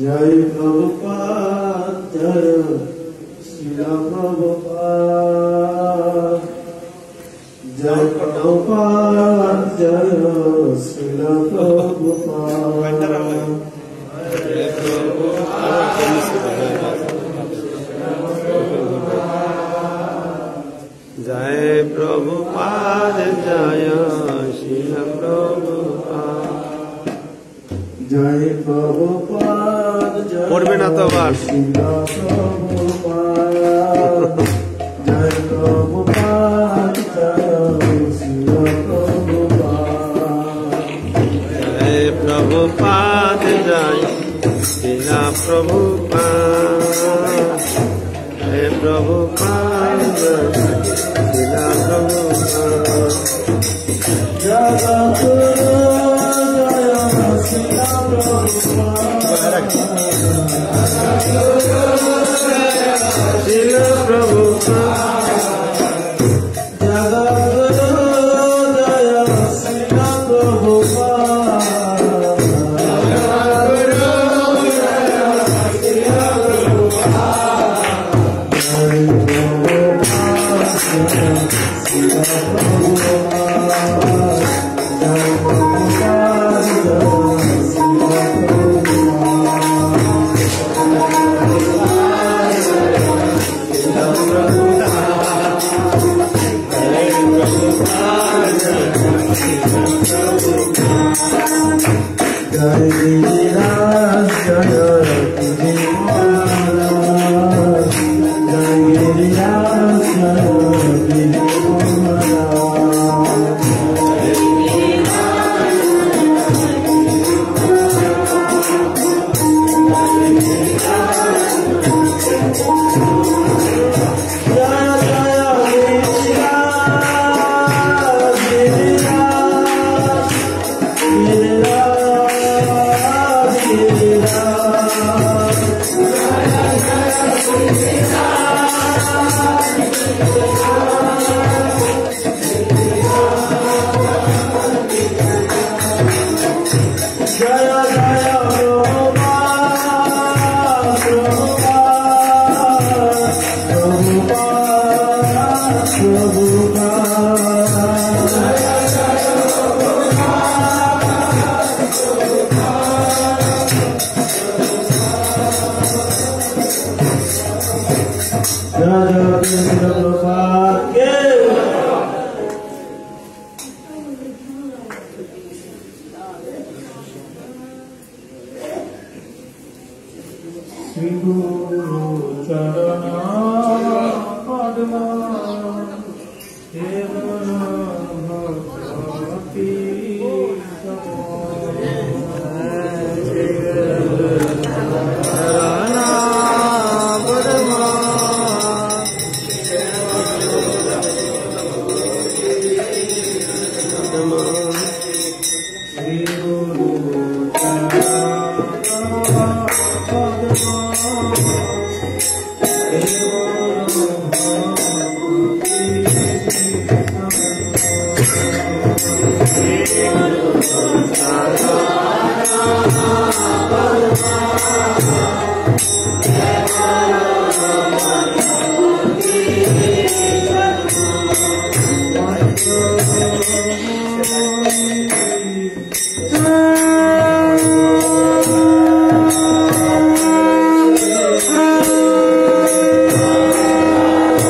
जय प्रभुपाद जय श्रील प्रभुपाद जय प्रभुपाद जय श्रील प्रभुपाद जय प्रभुपाद जय श्रील प्रभुपाद जय प्रभुपाद जय पढ़बे ना तो आবার श्रील प्रभुपाद जय प्रभुपाद जय श्रील प्रभुपाद जय प्रभुपाद जय श्रील प्रभुपाद जय प्रभुपाद जय श्रील प्रभुपाद जगद्गुरु जय श्रील प्रभुपाद जगद्गुरु जय Srila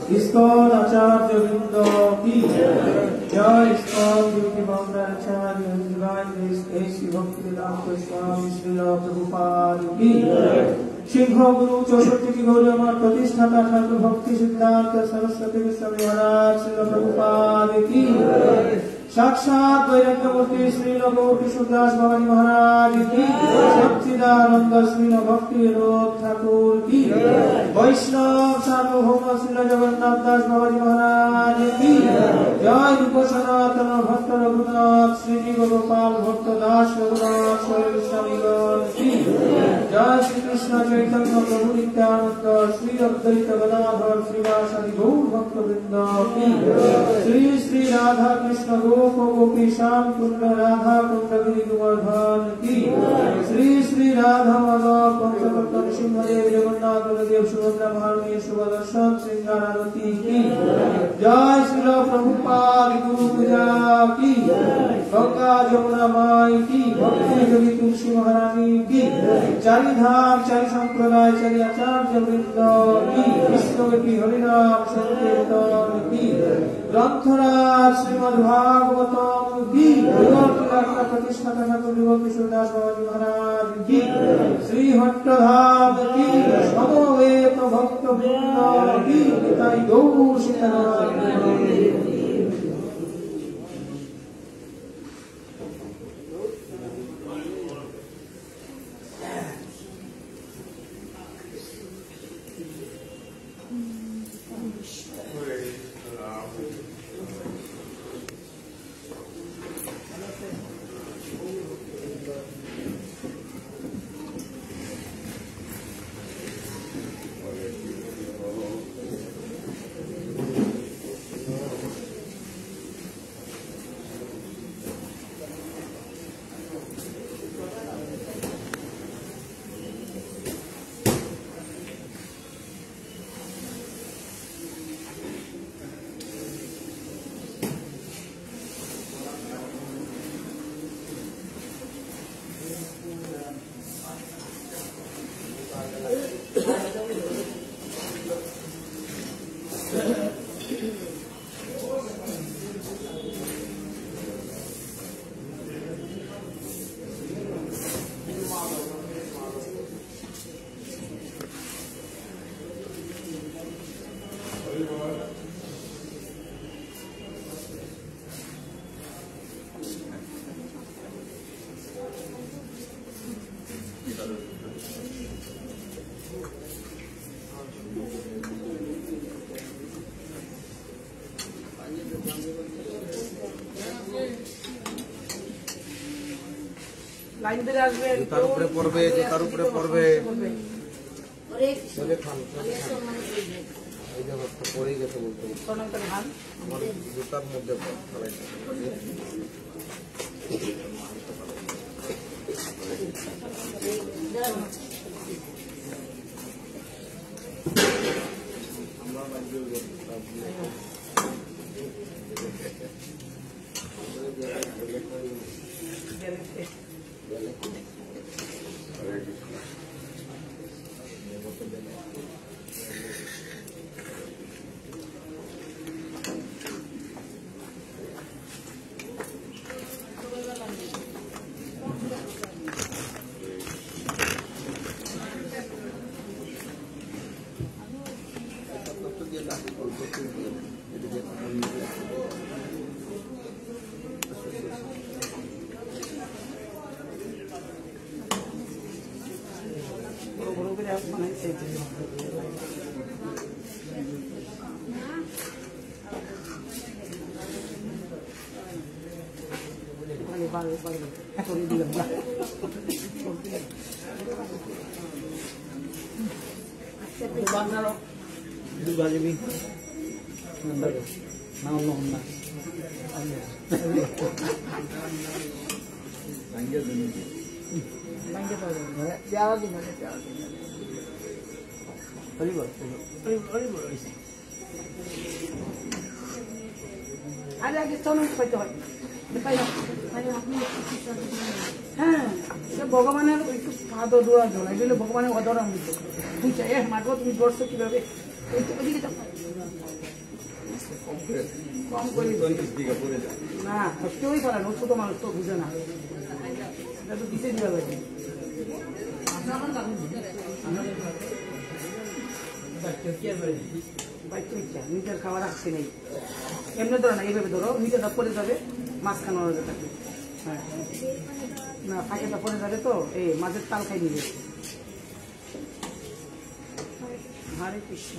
ISKCON Acharya Vrinda ki Jai ISKCON Beauty Bangla Acharya His Divine Grace A.C. Bhaktivedanta Swami Srila Prabhupada ki Singh गुरु 64 की गौरी अमर प्रतिष्ठाता ठाकुर भक्ति सिद्धांत सरस्वती गोस्वामी महाराज श्रील प्रभुपाद की साक्षात वैराग्य मूर्ति श्रील गौर किशोरदास भवानी महाराज की सच्चिदानंद श्रील भक्ति विनोद ठाकुर की वैष्णव सार्वभौम श्रील जगन्नाथ दास भवानी महाराज की जय रूप सनातन भक्त रघुनाथ श्री जी गोपाल भक्त दास रघुनाथ स्वयं स्वामीगण की जय श्री कृष्ण चैतन्य प्रभु नित्यानंद श्री अद्वैत गदाधर श्रीवासादि गौर भक्त वृंद की श्री श्री राधा कृष्ण गोप गोपी श्याम कुंड राधा कुंड गिरि गोवर्धन की श्री श्री राधा माधव पंचतत्व सिंहदेव जगन्नाथ बलदेव सुभद्रा महारानी सुभदर्शन सिंगारावती की जय श्री प्रभुपाद गुरु पूजा की गंगा जमुना माई की भक्ति जोगी तुलसी महारानी की चारि धाम चारि संप्रदाय चारि आचार्य वृंद की विश्वव्यापी हरिनाम संकीर्तन की ग्रंथराज श्रीमद् भागवतम की प्रतिष्ठाता ठाकुर किशोरदास भवानी महाराज की श्री हट्टधाम की समवेत भक्त वृंद की निताई गौर सीताराम জুতার উপরে পড়বে জুতার উপরে পড়বে পড়ে গেছে বলতে আমার জুতার মধ্যে ভগবানের একটু স্বাদ দোয়া জোড়া এগুলো ভগবানের অদরা মৃত বুঝছে মাগো তুমি দর্শক কিভাবে ওইদিকে কম করে না কেউই পারে না ছোট মানুষ তো বুঝে না এটা তো দিতে দেওয়া লাগে নিজের খাওয়া রাখছে নেই এমনি ধরো না এইভাবে ধরো নিজেটা পরে যাবে মাঝখানে থাকবে হ্যাঁ না ফাঁকেটা পরে যাবে তো এই মাঝের তাল খাই নিবে হরে কৃষ্ণ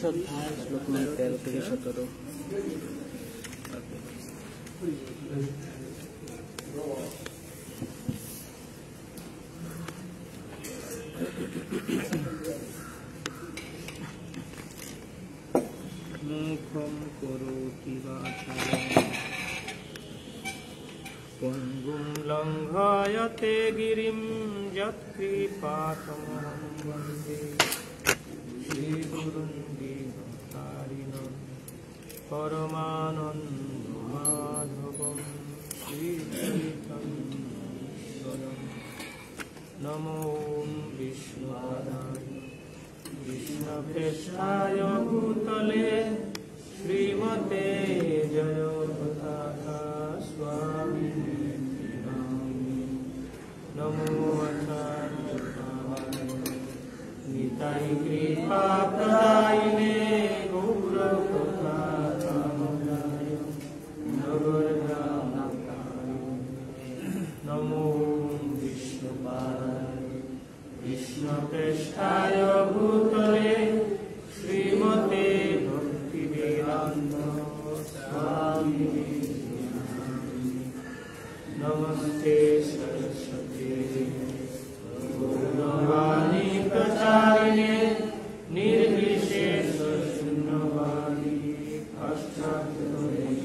श्लोक में 13 থেকে 17 मुखम करोति वाचालं पंगुं लंघयते गिरिं यत्कृपातमहं वन्दे श्रीगुरुं दीनकारिणं परमानन्दमाधवं श्रीचैतन्यं नमो विष्णुपदाय कृष्णप्रेष्ठाय भूतले श्रीमते जयप्रदाता स्वामिने नमो आचार्य निताय कृपाप्रदायिने गौरप्रसादाय नगरगामकारिणे नमो विष्णुपादाय कृष्णप्रेष्ठाय भूतले श्रीमते भक्तिवेदान्त स्वामिने नमस्ते सरस्वती गौरवाणी प्रचारिणे निर्विशेष शून्यवादी पाश्चात्यदेशधारिणे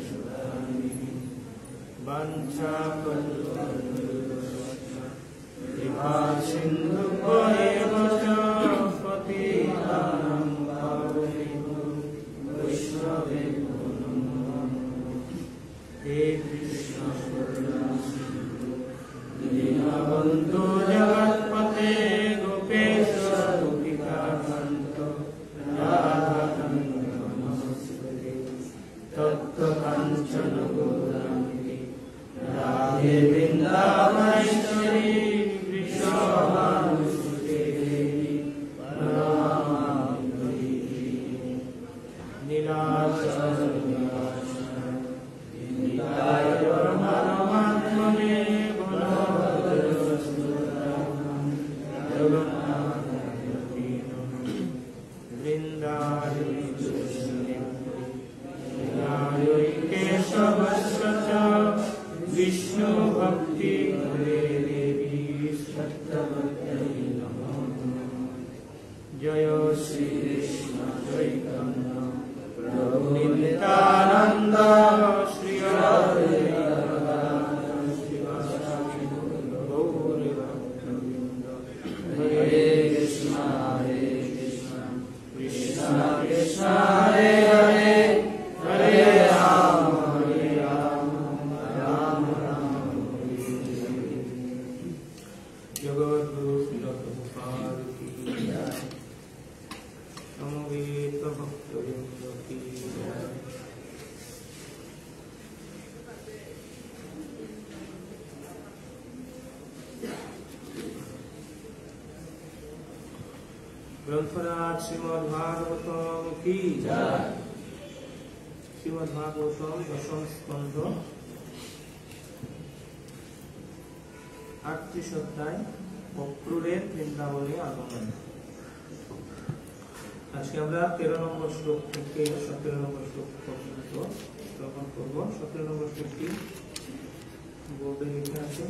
वाञ्छाकल्पतरुभ्यश्च सिन्धुभ्येव च पतितानां पावनेभ्यो वैष्णवेभ्यो नमो हे कृष्ण करुणा सिन्धु दीनबन्धो जगत्पते गोपेश गोपिकाकान्त राधाकान्त नमस्ते तप्तकाञ्चन गौराङ्गी राधे वृन्दा गोविन्दाय केशवस्य च विष्णु भक्ति देवी सत्यवत्यै नमो जय श्री कृष्ण चैतन्य प्रभु नित्यानंद श्री हरे कृष्ण कृष्ण कृष्ण हरे हरे हरे राम राम राम जगद्गुरु श्रील प्रभुपाद की जय समवेत भक्तवृंद की जय। ग्रंथराज श्रीमद्भागवतम की जय। श्रीमद्भागवतम दशम स्कंध 38 অধ্যায় অক্রূরের বৃন্দাবনে আগমন। আজকে আমরা 13 নম্বর শ্লোক থেকে 17 নম্বর শ্লোক পর্যন্ত শ্রবণ করব। 17 নম্বর শ্লোকটি বোর্ডে লিখে আছে।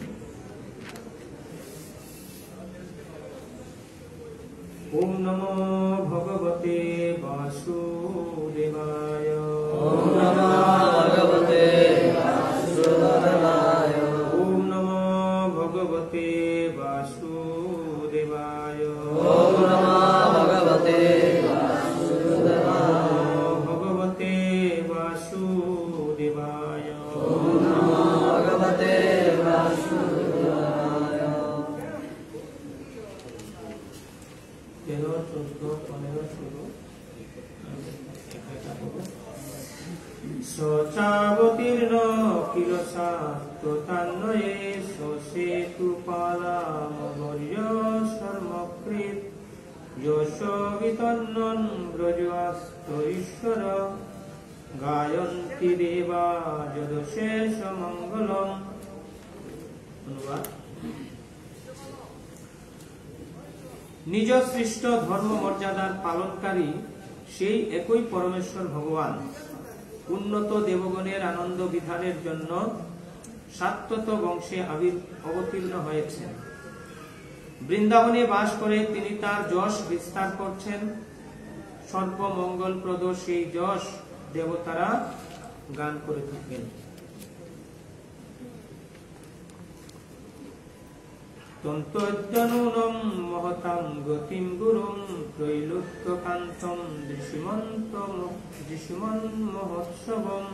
ओम नमो भगवते वासुदेवाय। ओम नमो भगवते वासुदेवाय। ओम नमो भगवते वासुदेवाय। ओम नमो भगवते वासुदेवाय। भगवते वासुदेवाय। ओम नमो भगवते वासुदेवाय। 13, 14, 15, 16 सचावतीर्ण किरसात्वतान्वये ससेतुपालामवर्य शर्मकृत यशोवितन्नं ब्रजवास्तरीश्वर गायन्ति देवा यदशेषमङ्गलम्। অনুবাদ। নিজ সৃষ্ট ধর্ম মর্যাদার পালনকারী সেই একই পরমেশ্বর ভগবান উন্নত দেবগণের আনন্দ বিধানের জন্য সাত্বত বংশে অবতীর্ণ হয়েছেন। বৃন্দাবনে বাস করে তিনি তার যশ বিস্তার করছেন। সর্বমঙ্গলপ্রদ সেই যশ দেবতারা গান করে থাকেন। তন্তজ্জনূনম মহতাং গতিম গুরুম ত্রৈলোক্যকান্তম দৃশ্যমন মহোৎসবম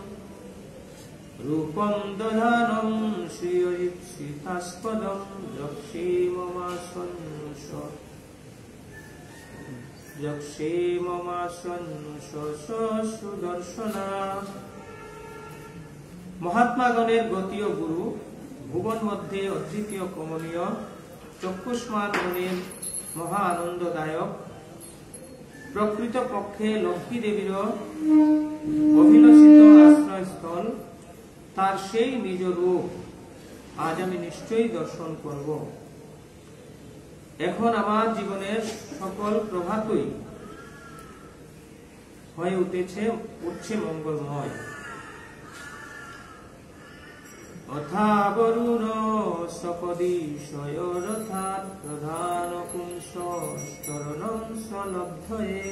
রূপম দধানম শ্রীয়ীপ্সিতাস্পদম সুদর্শনা। মহাত্মাগণের গতীয় গুরু, ভুবন মধ্যে অদ্বিতীয় কমনীয়, চক্ষুষ্মান মনের মহা আনন্দদায়ক, প্রকৃত পক্ষে লক্ষ্মী দেবীর অভিলষিত আশ্রয়স্থল, তার সেই নিজ রূপ আজ আমি নিশ্চয়ই দর্শন করব। এখন আমার জীবনের সকল প্রভাতই হয়ে উঠছে মঙ্গলময়। অথাবরুণ সপদিশয়রথাৎ প্রধান পুংসস্তরণং সলব্ধয়ে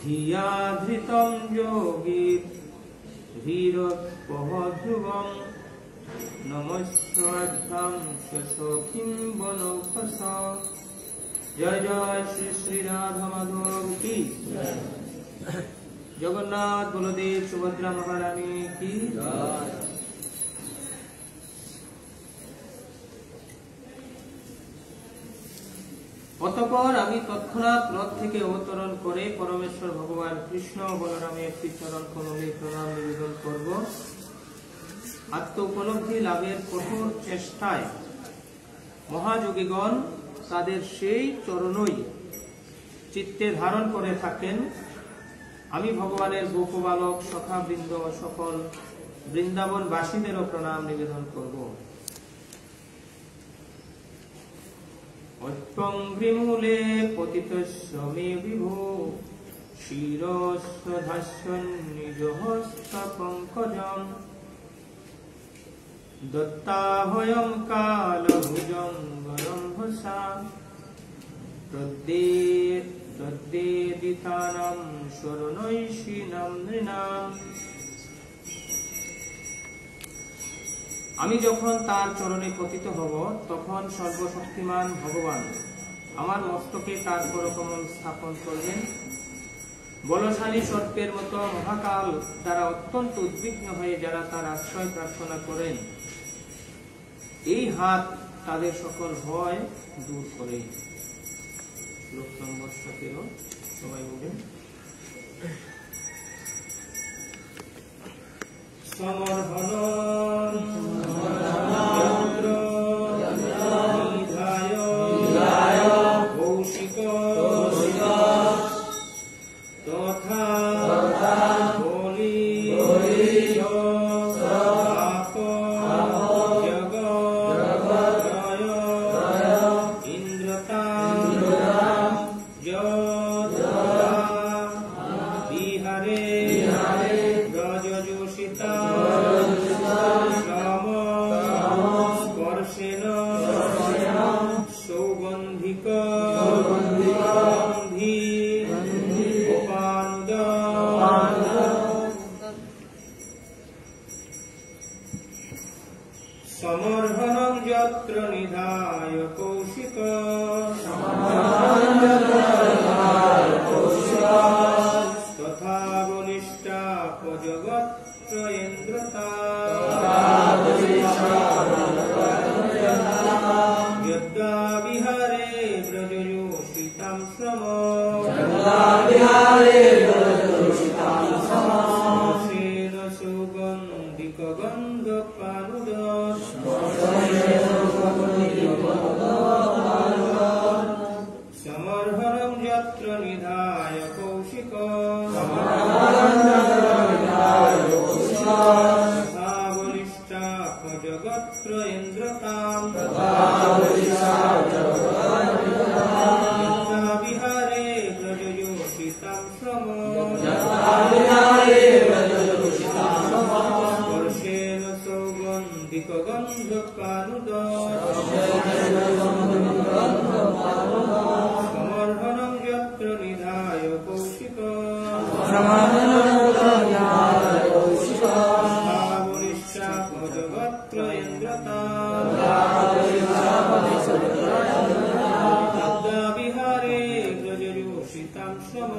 ধিয়া ধৃতং যোগীর ধীরপহধ্রুবং নমস্বাধ্যাং সখীম বনৌকস। জয় জয় শ্রী শ্রী রাধা মাধব কি, জগন্নাথ বলদেব সুভদ্রা মহারানী কি। অতঃপর আমি তৎক্ষণাৎ রথ থেকে অবতরণ করে পরমেশ্বর ভগবান কৃষ্ণ বলরামের শ্রীচরণ কমলে প্রণাম নিবেদন করব। আত্ম উপলব্ধি লাভের কঠোর চেষ্টায় মহাযোগীগণ তাদের সেই চরণই চিত্তে ধারণ করে থাকেন। আমি ভগবানের গোপবালক সখাবৃন্দ সকল বৃন্দাবন বাসীদেরও প্রণাম নিবেদন করব। অত্যঙ্ঘ্রিমূলে পতিতস্য মে বিভো শিরস্য ধাস্যन् নিজহস্তপঙ্কজম দত্তাহয়ং কালভুজং গরম্ভসা প্রদ্যেদিতানাং শরণৈষিণাং নৃণাম। আমি যখন তার চরণে পতিত হব তখন সর্বশক্তিমান ভগবান আমার মস্তকে তার করকমল স্থাপন করবেন। বলশালী সর্পের মতো মহাকাল দ্বারা অত্যন্ত উদ্বিগ্ন হয়ে যারা তার আশ্রয় প্রার্থনা করেন, এই হাত তাদের সকল ভয় দূর করে। শ্লোক নম্বর 17 সবাই বলেন। সমর্হণ কৌশিক তথা বলি ইন্দ্রতা বিহারে ব্রজযোষিতা স্পর্শেন সৌগন্ধিক সমর্হণং যত্র নিধায় কৌশিক তথা বলিষ্টাপজগত্র ইন্দ্রতা যদ্যা বিহারে ব্রজযোষিতাং শ্রম স্পর্শেন সৌগন্ধিক গন্ধপানুদ সমর্হণং যত্র নিধায় কৌশিক তথা বলিষ্টাপজগত্র ইন্দ্রতাং যদ্যা বিহারে ব্রজযোষিতাং শ্রম স্পর্শেন সৌগন্ধিক গন্ধপানুদ সমর্হণং যত্র নিধায় কৌশিক বলিষ্টাপজগত্র ইন্দ্রতাং যদ্যা বিহারে ব্রজযোষিতাং শ্রম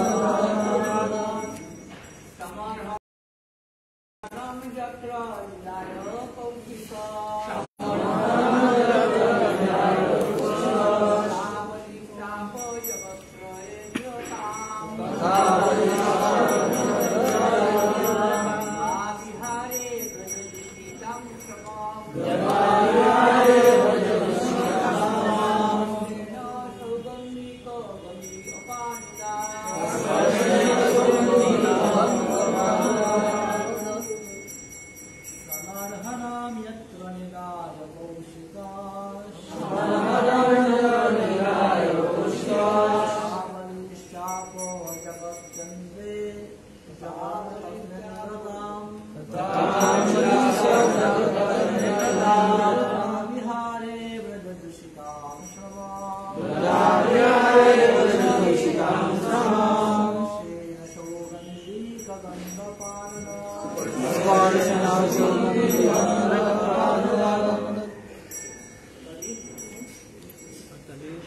স্পর্শেন সৌগন্ধিক গন্ধপানুদ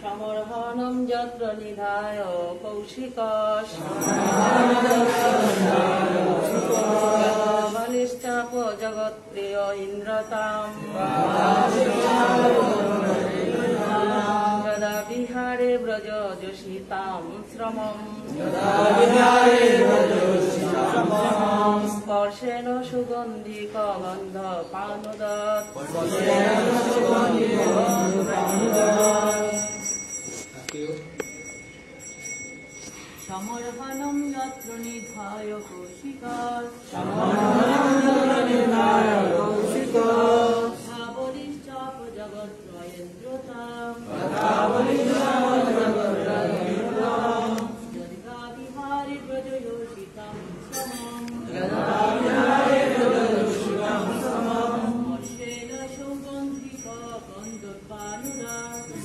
সমর্হণং যত্র নিধায় কৌশিক বলিষ্টাপজগত্রয় ইন্দ্রতাং যদা বিহারে ব্রজযোষিতাং শ্রমম স্পর্শেন সুগন্ধিক গন্ধপানুদৎ সমর্হণম যত্র নিধায় কৌশিকা ভাবলিশ্চাপ জগত্রয়েন্দ্রতাম জনকাবিহারে ব্রজয়োষিতাম সমম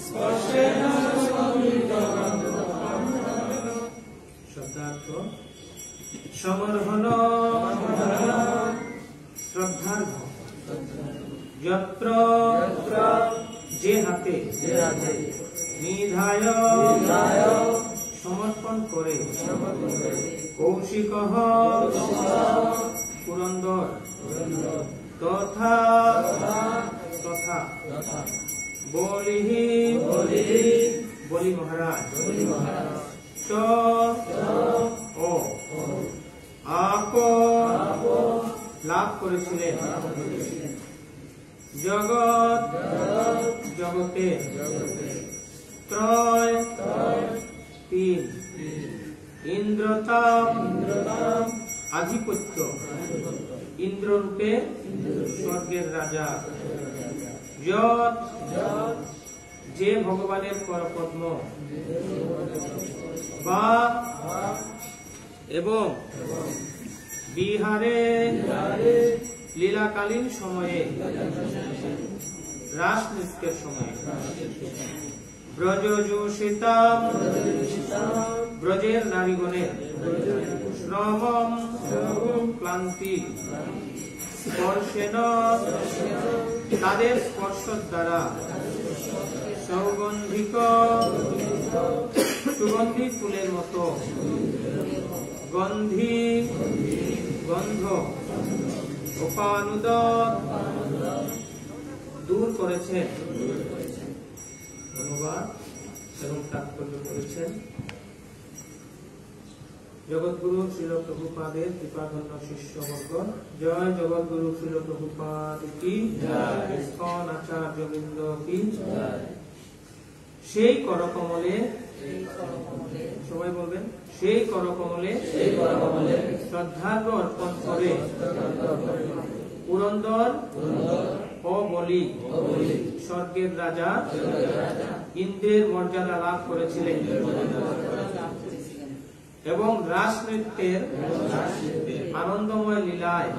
স্পর্শেন সৌগন্ধিক গন্ধর্বানুরা শব্দার্থ সমর্হণ শ্রদ্ধার যত্র যে হাতে নিধায় সমর্পণ করে কৌশিক পুরন্দর তথা বলি মহারাজ চ ও আপ লাভ করেছিলেন জগৎ জগতে ত্রয় তিন ইন্দ্রতাম আধিপত্য ইন্দ্ররূপে স্বর্গের রাজা যৎ যে ভগবানের করপদ্ম বা এবং বিহারে লীলাকালীন সময়ে রাস নৃত্যের সময়ে ব্রজযোষিতাম ব্রজের নারীগণের শ্রমম ক্লান্তি স্পর্শেন তাদের স্পর্শ দ্বারা সৌগন্ধিক সুগন্ধি ফুলের মতো গন্ধ উপানুদ দূর করেছেন অনুবাদ এবং তাৎপর্য করেছেন জগৎগুরু শ্রীল প্রভুপাদের কৃপাধন্য শিষ্যবর্গ। জয় জগৎগুরু শ্রীল প্রভুপাদ কি ইস্কন আচার্যবৃন্দ কি। সেই করকমলে সবাই বলবেন সেই করকমলে শ্রদ্ধার্ঘ অর্পণ করে পুরন্দর ও বলি স্বর্গের রাজা ইন্দ্রের মর্যাদা লাভ করেছিলেন এবং রাস নৃত্যের আনন্দময় লীলায়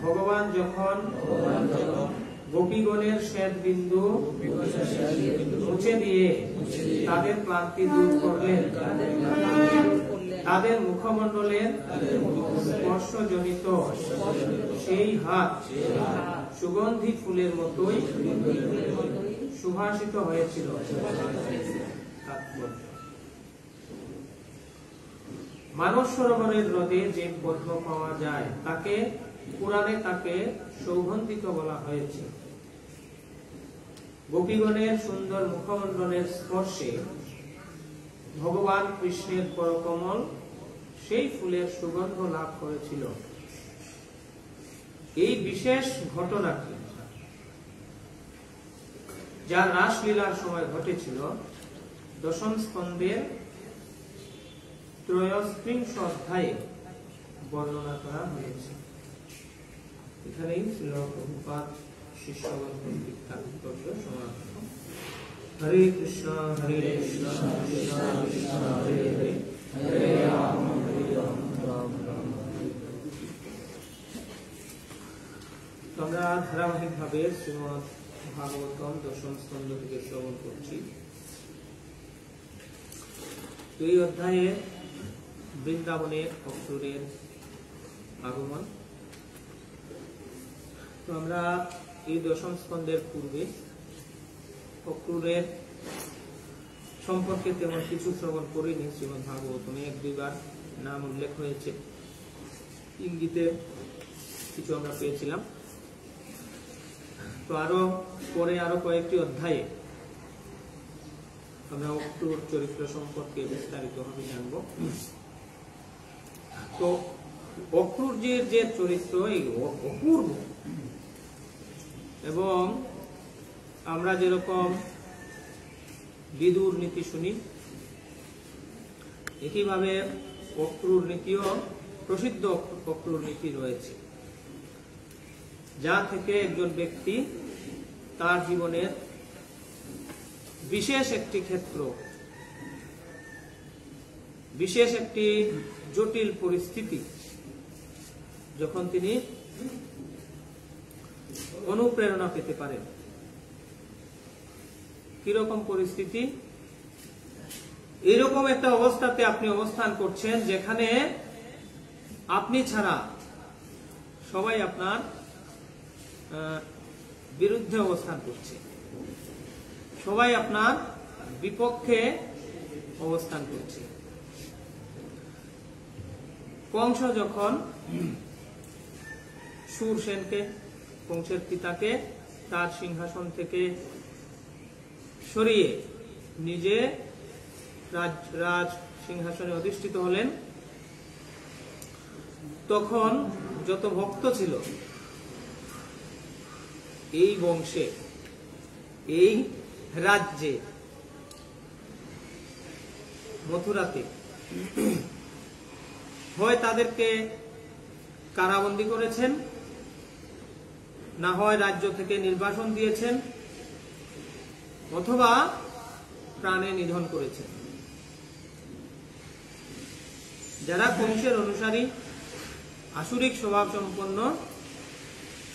ভগবান যখন গোপীগণের শ্বেত বিন্দু মুছে দিয়ে তাদের ক্লান্তি দূর করলেন, তাদের মুখমণ্ডলের স্পর্শজনিত সেই হাত সুগন্ধি ফুলের মতোই সুভাষিত হয়েছিল। মানস সরোবরের হ্রদে যে পদ্ম পাওয়া যায় তাকে পুরাণে তাকে সৌগন্ধিক বলা হয়েছে। গোপীগণের সুন্দর মুখমণ্ডলের স্পর্শে ভগবান কৃষ্ণের করকমল সেই ফুলের সুগন্ধ লাভ করেছিল। এই বিশেষ ঘটনাটি যা রাসলীলার সময় ঘটেছিল দশম স্কন্ধের ত্রয়োস্ত্রিংশ অধ্যায়ে বর্ণনা করা হয়েছে। এখানেই শ্রীল প্রভুপাদ শিষ্যগণ বক্তব্য সমাপ্ত। হরে কৃষ্ণ হরে কৃষ্ণ কৃষ্ণ কৃষ্ণ হরে হরে হরে রাম হরে রাম রাম রাম হরে হরে। আমরা ধারাবাহিক ভাবে শ্রীমদ ভাগবতম দশম স্কন্ধ থেকে শ্রবণ করছি। এই অধ্যায়ে বৃন্দাবনের অক্রূরের আগমন। তো আমরা এই দশম স্কন্ধের পূর্বে অক্রূরের সম্পর্কে তেমন কিছু শ্রবণ করিনি। শ্রীমদ ভাগবতমে এক দুইবার নাম উল্লেখ হয়েছে, ইঙ্গিতে কিছু আমরা পেয়েছিলাম। তো আরো পরে আরো কয়েকটি অধ্যায়ে আমরা অক্রূর চরিত্র সম্পর্কে বিস্তারিতভাবে জানব। তো অক্রূরের যে চরিত্র অপূর্ব, এবং আমরা যেরকম বিদুর নীতি শুনি একইভাবে অক্রূর নীতিও প্রসিদ্ধ অক্রূর নীতি রয়েছে, যা থেকে একজন ব্যক্তি তার জীবনের বিশেষ একটি ক্ষেত্র, বিশেষ একটি জটিল পরিস্থিতি যখন তিনি অনুপ্রেরণা পেতে পারেন। কিরকম পরিস্থিতি? এরকম একটা অবস্থাতে আপনি অবস্থান করছেন যেখানে আপনি ছাড়া সবাই আপনার বিরুদ্ধে অবস্থান করছে, সবাই আপনার বিপক্ষে অবস্থান করছে। কংস যখন শূরসেনকে, কংসের পিতাকে তার সিংহাসন থেকে সরিয়ে নিজে রাজ সিংহাসনে অধিষ্ঠিত হলেন, তখন যত ভক্ত ছিল এই বংশে, এই রাজ্যে, মথুরাতে, হয় তাদেরকে কারাবন্দী করেছেন, না হয় রাজ্য থেকে নির্বাসন দিয়েছেন, অথবা প্রাণে নিধন করেছেন। যারা কংসের অনুসারী, আসুরিক স্বভাব সম্পন্ন,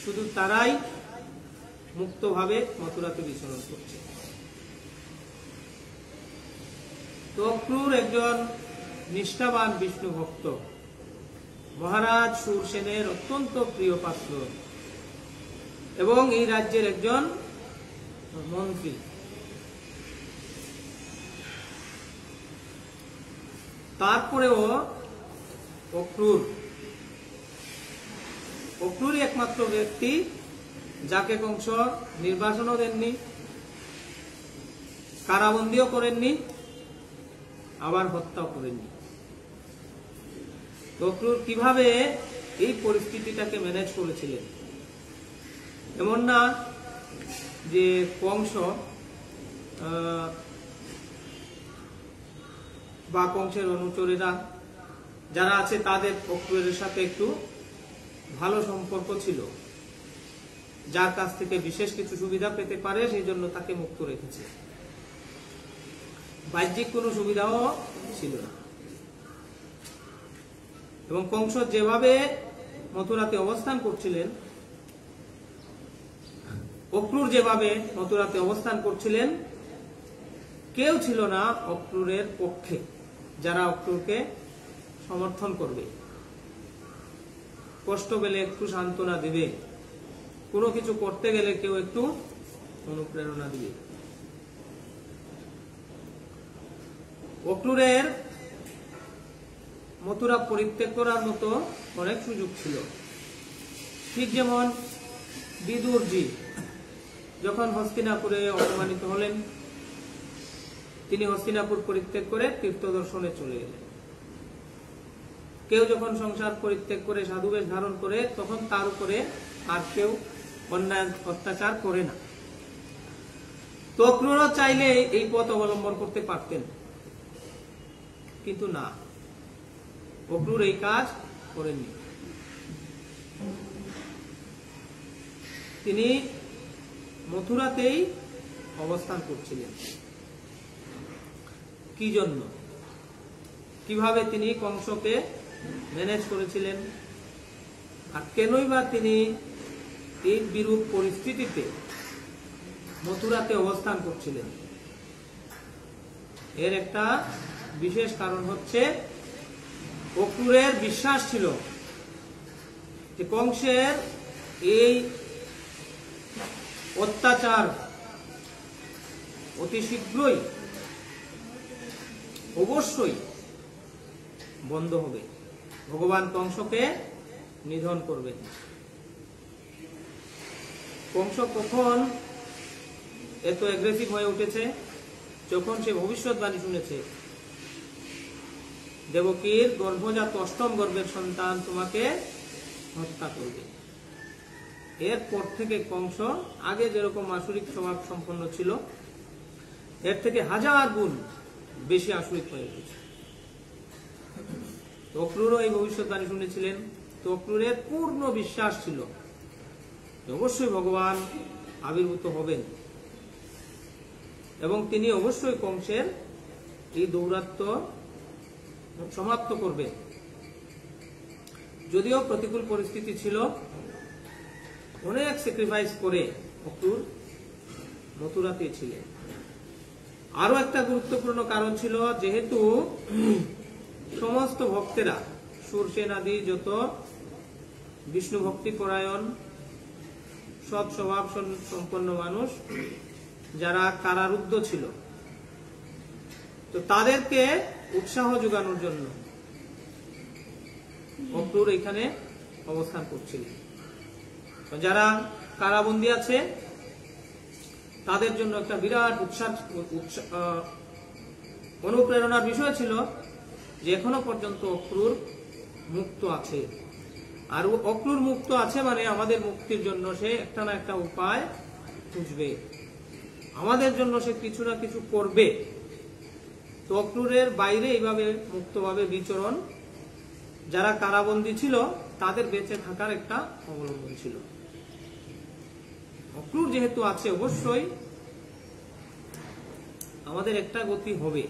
শুধু তারাই মুক্তভাবে মথুরাতে বিচরণ করছে। তো অক্রূর একজন নিষ্ঠাবান বিষ্ণু ভক্ত, মহারাজ শূরসেনের অত্যন্ত প্রিয় পাত্র এবং এই রাজ্যের একজন মন্ত্রী। তারপরেও অক্রূরই একমাত্র ব্যক্তি যাকে কংস নির্বাসনও দেননি, কারাবন্দীও করেননি, আবার হত্যাও করেননি। অক্রূর কিভাবে এই পরিস্থিতিটাকে ম্যানেজ করেছিলেন? এমন না যে কংস বা কংসের অনুচরেরা যারা আছে তাদের অক্রূরের সাথে একটু ভালো সম্পর্ক ছিল, যার কাছ থেকে বিশেষ কিছু সুবিধা পেতে পারে সেই জন্য তাকে মুক্ত রেখেছে। বাহ্যিক কোনো সুবিধাও ছিল না। এবং কংস যেভাবে মথুরাতে অবস্থান করছিলেন, অক্রূর যেভাবে মথুরাতে অবস্থান করছিলেন, কেউ ছিল না অক্রূরের পক্ষে যারা অক্রূরকে সমর্থন করবে, কষ্ট পেলে একটু সান্ত্বনা দেবে, কোনো কিছু করতে গেলে কেউ একটু অনুপ্রেরণা দিবে। অক্রূরের মথুরা পরিত্যাগ করার মতো অনেক সুযোগ ছিল। ঠিক যেমন বিদুরজি যখন হস্তিনাপুরে অপমানিত হলেন, তিনি হস্তিনাপুর পরিত্যাগ করে তীর্থ দর্শনে চলে গেলেন। কেউ যখন সংসার পরিত্যাগ করে সাধুবেশ ধারণ করে, তখন তার উপরে আর কেউ অন্যায় অত্যাচার করে না। তো অক্রূরও চাইলে এই পথ অবলম্বন করতে পারতেন, কিন্তু না, অক্রূর এই কাজ করেননি। তিনি মথুরাতেই অবস্থান করছিলেন। কি জন্য, কিভাবে তিনি কংসকে ম্যানেজ করেছিলেন, আর কেনই বা তিনি এই বিরূপ পরিস্থিতিতে মথুরাতে অবস্থান করছিলেন? এর একটা বিশেষ কারণ হচ্ছে, অক্রূরের বিশ্বাস ছিল যে কংসের এই অত্যাচার অতি শীঘ্রই অবশ্যই বন্ধ হবে, ভগবান কংসকে নিধন করবেন। কংস কখন এত অ্যাগ্রেসিভ হয়ে উঠেছে? যখন সে ভবিষ্যৎবাণী শুনেছে, দেবকীর গর্ভজাত অষ্টম গর্ভের সন্তান তোমাকে হত্যা করবে। এরপর থেকে কংস আগে যেরকম আসুরিক স্বভাব সম্পন্ন ছিল, এর থেকে 1000 গুণ বেশি আসুরিক হয়ে উঠেছে। অক্রুরও এই ভবিষ্যৎবাণী শুনেছিলেন। তো অক্রুরের পূর্ণ বিশ্বাস ছিল অবশ্যই ভগবান আবির্ভূত হবেন এবং তিনি অবশ্যই কংসের এই দৌরাত্ম্য সমাপ্ত করবেন। যদিও প্রতিকূল পরিস্থিতি ছিল, অনেক স্যাক্রিফাইস করে অক্রুর মথুরাতে ছিলেন। আরো একটা গুরুত্বপূর্ণ কারণ ছিল, যেহেতু সমস্ত ভক্তেরা সুরসেন আদি যত বিষ্ণু ভক্তি পরায়ণ সৎ স্বভাব সম্পন্ন মানুষ যারা কারারুদ্ধ ছিল, তো তাদেরকে উৎসাহ যোগানোর জন্য অক্রুর এখানে অবস্থান করছিলেন। যারা কারাবন্দী আছে তাদের জন্য একটা বিরাট অনুপ্রেরণার বিষয় ছিল যে এখনো পর্যন্ত অক্রুর মুক্ত আছে, আর অক্রুর মুক্ত আছে মানে আমাদের মুক্তির জন্য সে একটা না একটা উপায় খুঁজবে, আমাদের জন্য সে কিছু না কিছু করবে। তো অক্রুরের বাইরে এইভাবে মুক্তভাবে বিচরণ যারা কারাবন্দী ছিল তাদের বেঁচে থাকার একটা অবলম্বন ছিল। অক্রুর যেহেতু আছে অবশ্যই আমাদের একটা গতি হবে।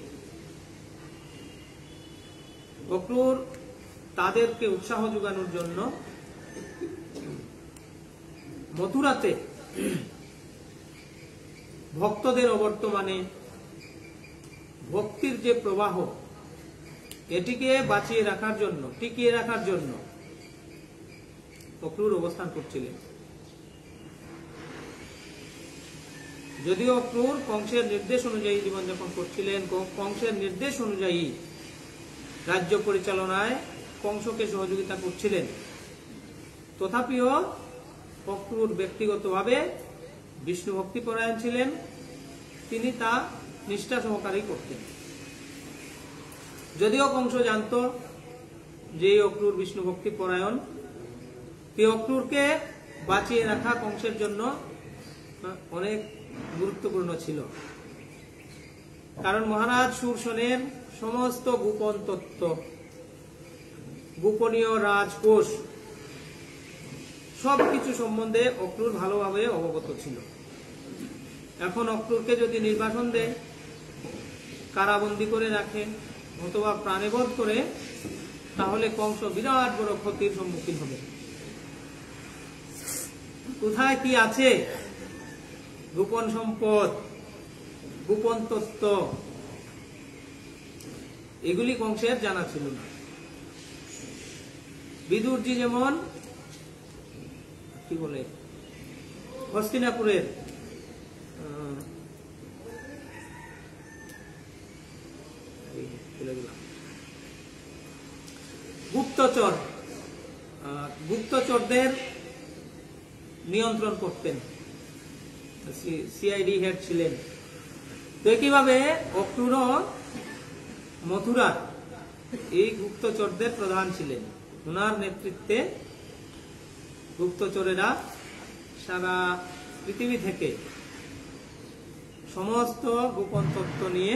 অক্রুর তাদেরকে উৎসাহ যোগানোর জন্য মথুরাতে ভক্তদের অবর্তমানে ভক্তির যে প্রবাহ এটিকে বাঁচিয়ে রাখার জন্য, টিকিয়ে রাখার জন্য অক্রুর অবস্থান করছিলেন। যদিও অক্রুর কংসের নির্দেশ অনুযায়ী জীবনযাপন করছিলেন, কংসের নির্দেশ অনুযায়ী রাজ্য পরিচালনায় কংসকে সহযোগিতা করছিলেন, তথাপিও অক্রুর ব্যক্তিগতভাবে বিষ্ণু ভক্তি পরায়ণ ছিলেন, তিনি তা নিষ্ঠা সহকারেই করতেন। যদিও কংস জানত যে অক্রুর বিষ্ণু ভক্তি পরায়ণ, এই অক্রুরকে বাঁচিয়ে রাখা কংসের জন্য অনেক গুরুত্বপূর্ণ ছিল, কারণ মহারাজ সুরসেনের সমস্ত গোপন তত্ত্ব, গোপনীয় রাজকোষ সবকিছু সম্বন্ধে অক্রুর ভালোভাবে অবগত ছিল। এখন অক্রুরকে যদি নির্বাসন দেয়, কারাবন্দী করে রাখে অথবা প্রাণেবধ করে, তাহলে কংস বিরাট বড় ক্ষতির সম্মুখীন হবে। কোথায় কি আছে গোপন সম্পদ, গোপন তত্ত্ব, এগুলি কংসের জানা ছিল না। বিদুরজি যেমন কি বলে হস্তিনাপুরের গুপ্তচরদের নিয়ন্ত্রণ করতেন, সিআইডি হেড ছিলেন। তো একইভাবে অক্রুর মথুরার এই গুপ্তচরদের প্রধান ছিলেন। ওনার নেতৃত্বে গুপ্তচরেরা সারা পৃথিবী থেকে সমস্ত গোপন তথ্য নিয়ে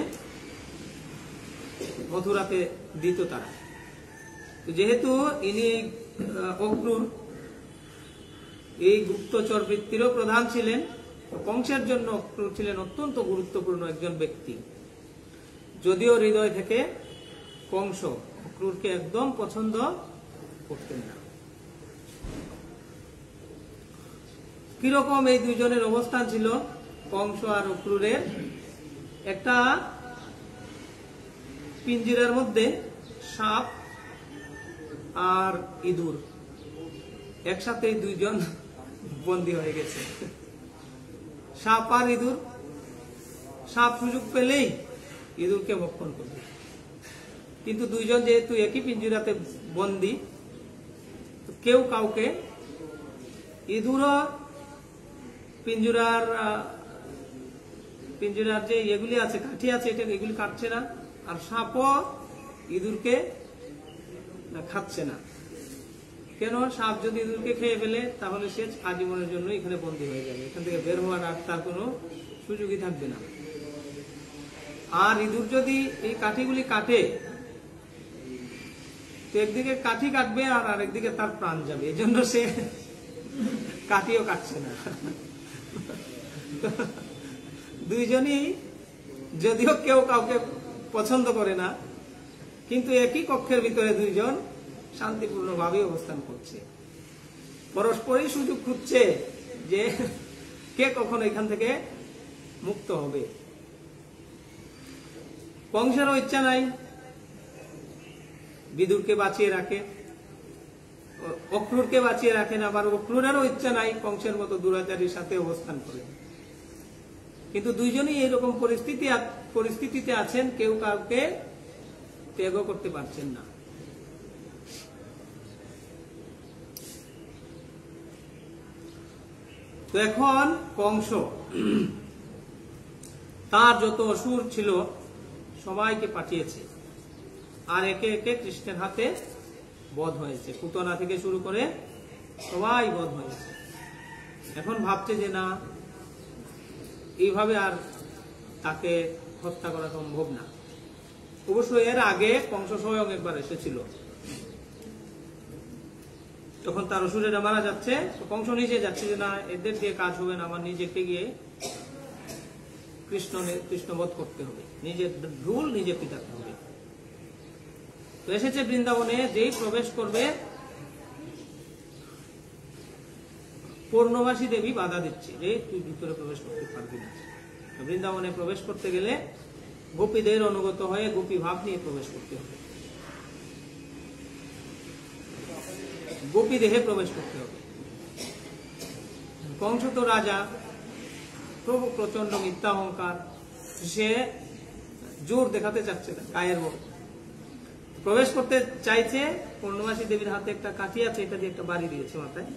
মথুরাতে দিত তারা। যেহেতু ইনি অক্রুর এই গুপ্তচর বৃত্তিরও প্রধান ছিলেন, কংসের জন্য অক্রুর ছিলেন অত্যন্ত গুরুত্বপূর্ণ একজন ব্যক্তি। যদিও হৃদয় থেকে কংস অক্রুরকে একদম পছন্দ করতেন না। কিরকম এই দুইজনের অবস্থান ছিল কংস আর অক্রুরের? একটা পিঞ্জিরার মধ্যে সাপ আর ইঁদুর একসাথে দুইজন বন্দী হয়ে গেছে। সাপ আর ইঁদুর, সাপ সুযোগ পেলেই ইঁদুরকে ভক্ষণ করবে, কিন্তু দুইজন যেহেতু একই পিঞ্জিরাতে বন্দী, কেউ কাউকে, ইঁদুরও পিঞ্জিরার যে এগুলি আছে, কাঠি আছে, এটা এগুলি কাটছে না, আর সাপও ইঁদুরকে খাচ্ছে না। কেন? সাপ যদি ইঁদুরকে খেয়ে ফেলে তাহলে সে আজীবনের জন্য এখানে বন্দী হয়ে যাবে, এখান থেকে বের হওয়ার আর তার কোনো সুযোগই থাকবে না। আর ইঁদুর যদি এই কাঠিগুলি কাটে তো একদিকে কাঠি কাটবে আর আরেকদিকে তার প্রাণ যাবে, এই জন্য সে কাঠিও কাটছে না। দুইজনই যদিও কেউ কাউকে পছন্দ করে না, কিন্তু একই কক্ষের ভিতরে দুইজন শান্তিপূর্ণভাবে অবস্থান করছে, পরস্পরই সুযোগ খুঁজছে যে কে কখন এখান থেকে মুক্ত হবে। কংসেরও ইচ্ছা নাই বিদুরকে বাঁচিয়ে রাখে, অক্রুরকে বাঁচিয়ে রাখেন, আবার অক্রুরেরও ইচ্ছা নাই কংসের মতো দুরাচারীর সাথে অবস্থান করে। কিন্তু দুইজনই এইরকম পরিস্থিতিতে আছেন, কেউ কাউকে ত্যাগ করতে পারছেন না। তো এখন কংস তার যত অসুর ছিল সবাইকে পাঠিয়েছে, আর একে একে কৃষ্ণের হাতে বধ হয়েছে। পুতনা থেকে শুরু করে সবাই বধ হয়েছে। এখন ভাবছে যে না, এইভাবে আর তাকে হত্যা করা সম্ভব না। অবশ্য এর আগে কংস স্বয়ং একবার এসেছিল, তখন তার অসুরেরা মারা যাচ্ছে, কংস নিজে যাচ্ছে যে না, এদের দিয়ে কাজ হবে না, আমার নিজেকে গিয়ে কৃষ্ণবধ করতে হবে, নিজের ঢুল নিজে পিটাতে হবে। তো এসেছে বৃন্দাবনে, যেই প্রবেশ করবে পূর্ণবাসী দেবী বাধা দিচ্ছে যে তুই ভিতরে প্রবেশ করতে পারবি না। বৃন্দাবনে প্রবেশ করতে গেলে গোপীদের অনুগত হয়ে গোপী ভাব নিয়ে প্রবেশ করতে হবে, গোপী দেহে প্রবেশ করতে হবে। কংস তো রাজা, প্রভু প্রচন্ড মিথ্যা অহংকার, সে জোর দেখাতে চাচ্ছে না, গায়ের বল প্রবেশ করতে চাইছে। পূর্ণমাসী দেবীর হাতে একটা কাঠি আছে, এটা দিয়ে একটা বাড়ি দিয়েছে মাথায়।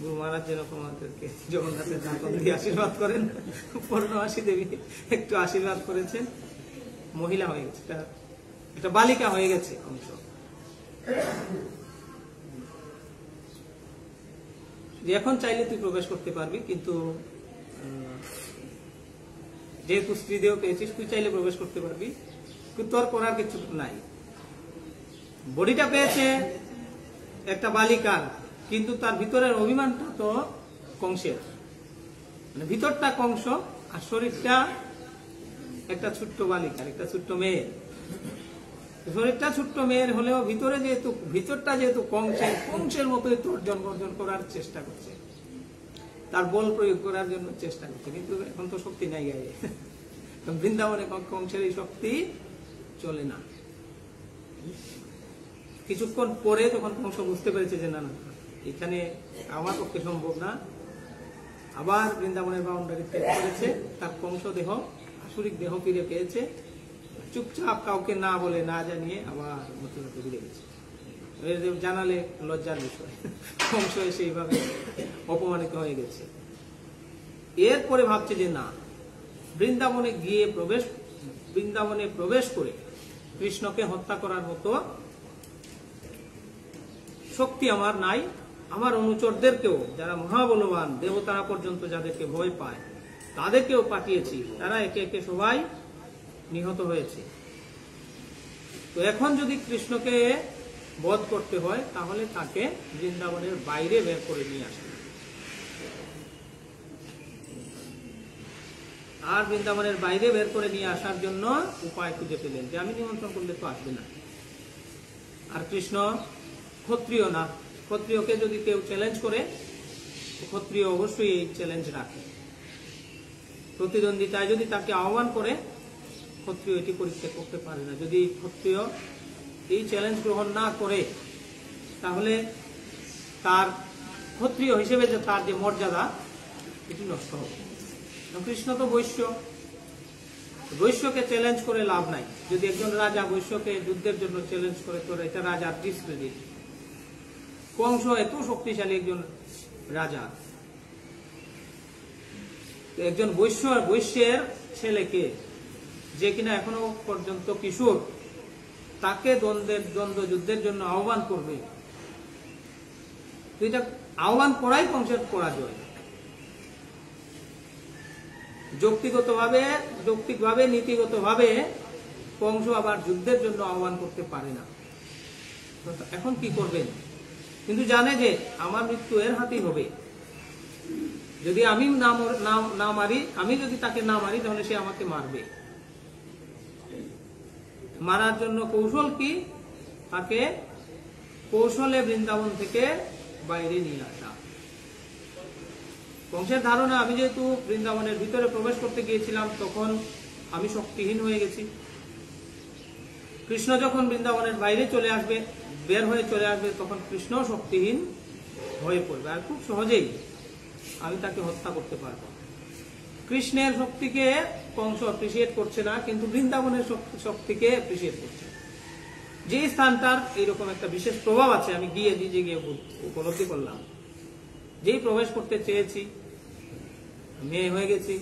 গুরু মহারাজ যেরকম আমাদেরকে জগন্নাথের দাঁতন দিয়ে আশীর্বাদ করেন, পূর্ণমাসী দেবী একটু আশীর্বাদ করেছেন, মহিলা হয়ে গেছে, এটা বালিকা হয়ে গেছে কংস। এখন চাইলে তুই প্রবেশ করতে পারবি, কিন্তু যেহেতু স্ত্রীদেহ পেয়েছিস তুই চাইলে প্রবেশ করতে পারবি, কিন্তু তোর করার কিছু নাই। বডিটা পেয়েছে একটা বালিকার, কিন্তু তার ভিতরের অভিমানটা তো কংসের, মানে ভিতরটা কংস আর শরীরটা একটা ছোট্ট বালিকার, একটা ছোট্ট মেয়ে। শরীরটা ছোট্ট মেয়ের হলেও ভিতরটা যেহেতু কংসের মতোই তর্জন গর্জন করার চেষ্টা করছে, তার বল প্রয়োগ করার জন্য চেষ্টা করছে, কিন্তু এখন তো শক্তি নাই গায়ে। বৃন্দাবনে কংসের এই শক্তি চলে না। কিছুক্ষণ পরে তখন কংস বুঝতে পেরেছে যে না, এখানে আমার পক্ষে সম্ভব না, আবার বৃন্দাবনের বাউন্ডারি ত্যাগ করেছে, তার কংস দেহ আসুরিক দেহ ফিরে পেয়েছে, চুপচাপ কাউকে না বলে না জানিয়ে আবার নতুন ফিরে গেছে। জানালে লজ্জার বিষয়, কংস সেইভাবে অপমানিত হয়ে গেছে। এরপরে ভাবছে যে না, বৃন্দাবনে প্রবেশ করে কৃষ্ণকে হত্যা করার মতো শক্তি আমার নাই। আমার অনুচরদেরকেও, যারা মহাবলবান দেবতারা পর্যন্ত যাদেরকে ভয় পায়, তাদেরকেও পাঠিয়েছি, তারা একে একে সবাই নিহত হয়েছে। তো এখন যদি কৃষ্ণকে বধ করতে হয়, তাহলে তাকে বৃন্দাবনের বাইরে বের করে নিয়ে আসবে। আর বৃন্দাবনের বাইরে বের করে নিয়ে আসার জন্য উপায় খুঁজে পেলেন যে আমি নিমন্ত্রণ করলে তো আসবে না। আর কৃষ্ণ ক্ষত্রিয় না, ক্ষত্রিয়কে যদি কেউ চ্যালেঞ্জ করে, ক্ষত্রিয় অবশ্যই এই চ্যালেঞ্জ রাখে। প্রতিদ্বন্দ্বিতায় যদি তাকে আহ্বান করে, ক্ষত্রিয় এটি পরিত্যাগ করতে পারে না। যদি ক্ষত্রিয় এই চ্যালেঞ্জ গ্রহণ না করে, তাহলে তার ক্ষত্রিয় হিসেবে যে তার যে মর্যাদা, এটি নষ্ট হবে। কৃষ্ণ তো বৈশ্যকে চ্যালেঞ্জ করে লাভ নাই। যদি একজন রাজা বৈশ্যকে যুদ্ধের জন্য চ্যালেঞ্জ করে, তো এটা রাজার ডিসক্রেডিট। কংস এত শক্তিশালী একজন রাজা, একজন বৈশ্যের ছেলেকে, যে কিনা এখনো পর্যন্ত কিশোর, তাকে দ্বন্দ্ব যুদ্ধের জন্য আহ্বান করবে, তো এটা আহ্বান করাই কংসের পরাজয়। যৌক্তিকভাবে নীতিগতভাবে কংস আবার যুদ্ধের জন্য আহ্বান করতে পারে না। এখন কি করবেন? কিন্তু জানে যে আমার মৃত্যু এর হাতেই হবে। যদি আমি না মারি, আমি যদি তাকে না মারি তাহলে সে আমাকে মারবে। মারার জন্য কৌশল কি? তাকে কৌশলে বৃন্দাবন থেকে বাইরে নিয়ে আসা। কংসের ধারণা আমি যেহেতু বৃন্দাবনের ভিতরে প্রবেশ করতে গিয়েছিলাম তখন আমি শক্তিহীন হয়ে গেছি। কৃষ্ণ যখন বৃন্দাবনের বাইরে চলে আসবে, বের হয়ে চলে আসবে, তখন কৃষ্ণ শক্তিহীন হয়ে পড়বে আর খুব সহজেই আমি তাকে হত্যা করতে পারবো। কৃষ্ণের শক্তিকে কংস অ্যাপ্রিসিয়েট করছে না, কিন্তু বৃন্দাবনের শক্তিকে অ্যাপ্রিসিয়েট করছে। যে স্থানটার এইরকম একটা বিশেষ প্রভাব আছে আমি গিয়ে নিজে গিয়ে উপলব্ধি করলাম। যেই প্রবেশ করতে চেয়েছি মেয়ে হয়ে গেছি,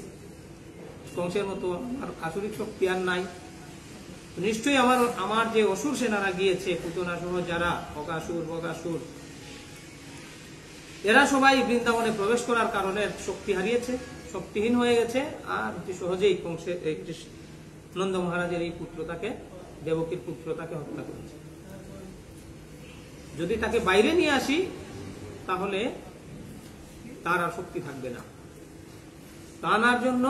কংসের মতো আর আসরিক শক্তি আর নাই। নিশ্চয়ই আমার যে অসুর সেনারা গিয়েছে, পুতনা সহ যারা অকাসুর বকাসুর, এরা সবাই বৃন্দাবনে প্রবেশ করার কারণে শক্তি হারিয়েছে, শক্তিহীন হয়ে গেছে, আর অতি সহজেই কংসের নন্দ মহারাজের এই পুত্রটাকে, দেবকীর পুত্রটাকে হত্যা করেছে। যদি তাকে বাইরে নিয়ে আসি তাহলে তার আর শক্তি থাকবে না। তা আনার জন্য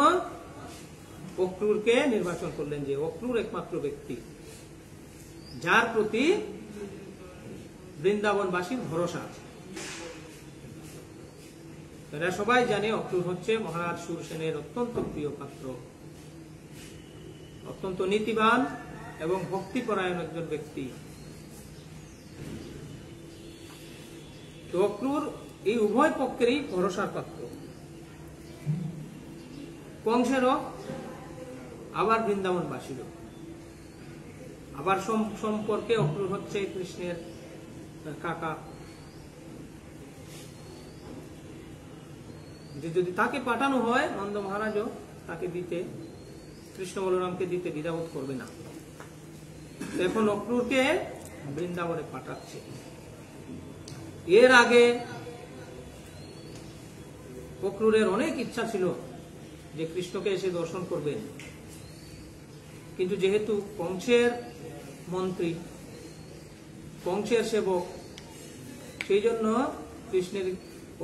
অক্রুরকে নির্বাচন করলেন, যে অক্রুর একমাত্র ব্যক্তি যার প্রতি বৃন্দাবনবাসীর ভরসা আছে। এরা সবাই জানে অক্রুর হচ্ছে মহারাজ সুরসেনের অত্যন্ত প্রিয় পাত্র, অত্যন্ত নীতিবান এবং ভক্তিপরায়ণ একজন ব্যক্তি। তো অক্রুর এই উভয় পক্ষেরই ভরসার পাত্র। কংসেরও আবার বৃন্দাবনবাসীরও। আবার সম্পর্কে অক্রুর হচ্ছে কৃষ্ণের কাকা। যদি তাকে পাঠানো হয় নন্দ মহারাজও তাকে দিতে, কৃষ্ণ বলরামকে দিতে দ্বিধাবোধ করবে না। এখন অক্রুরকে বৃন্দাবনে পাঠাচ্ছে। এর আগে অক্রুরের অনেক ইচ্ছা ছিল যে কৃষ্ণকে এসে দর্শন করবেন, কিন্তু যেহেতু কংসের মন্ত্রী, কংসের সেবক, সেই জন্য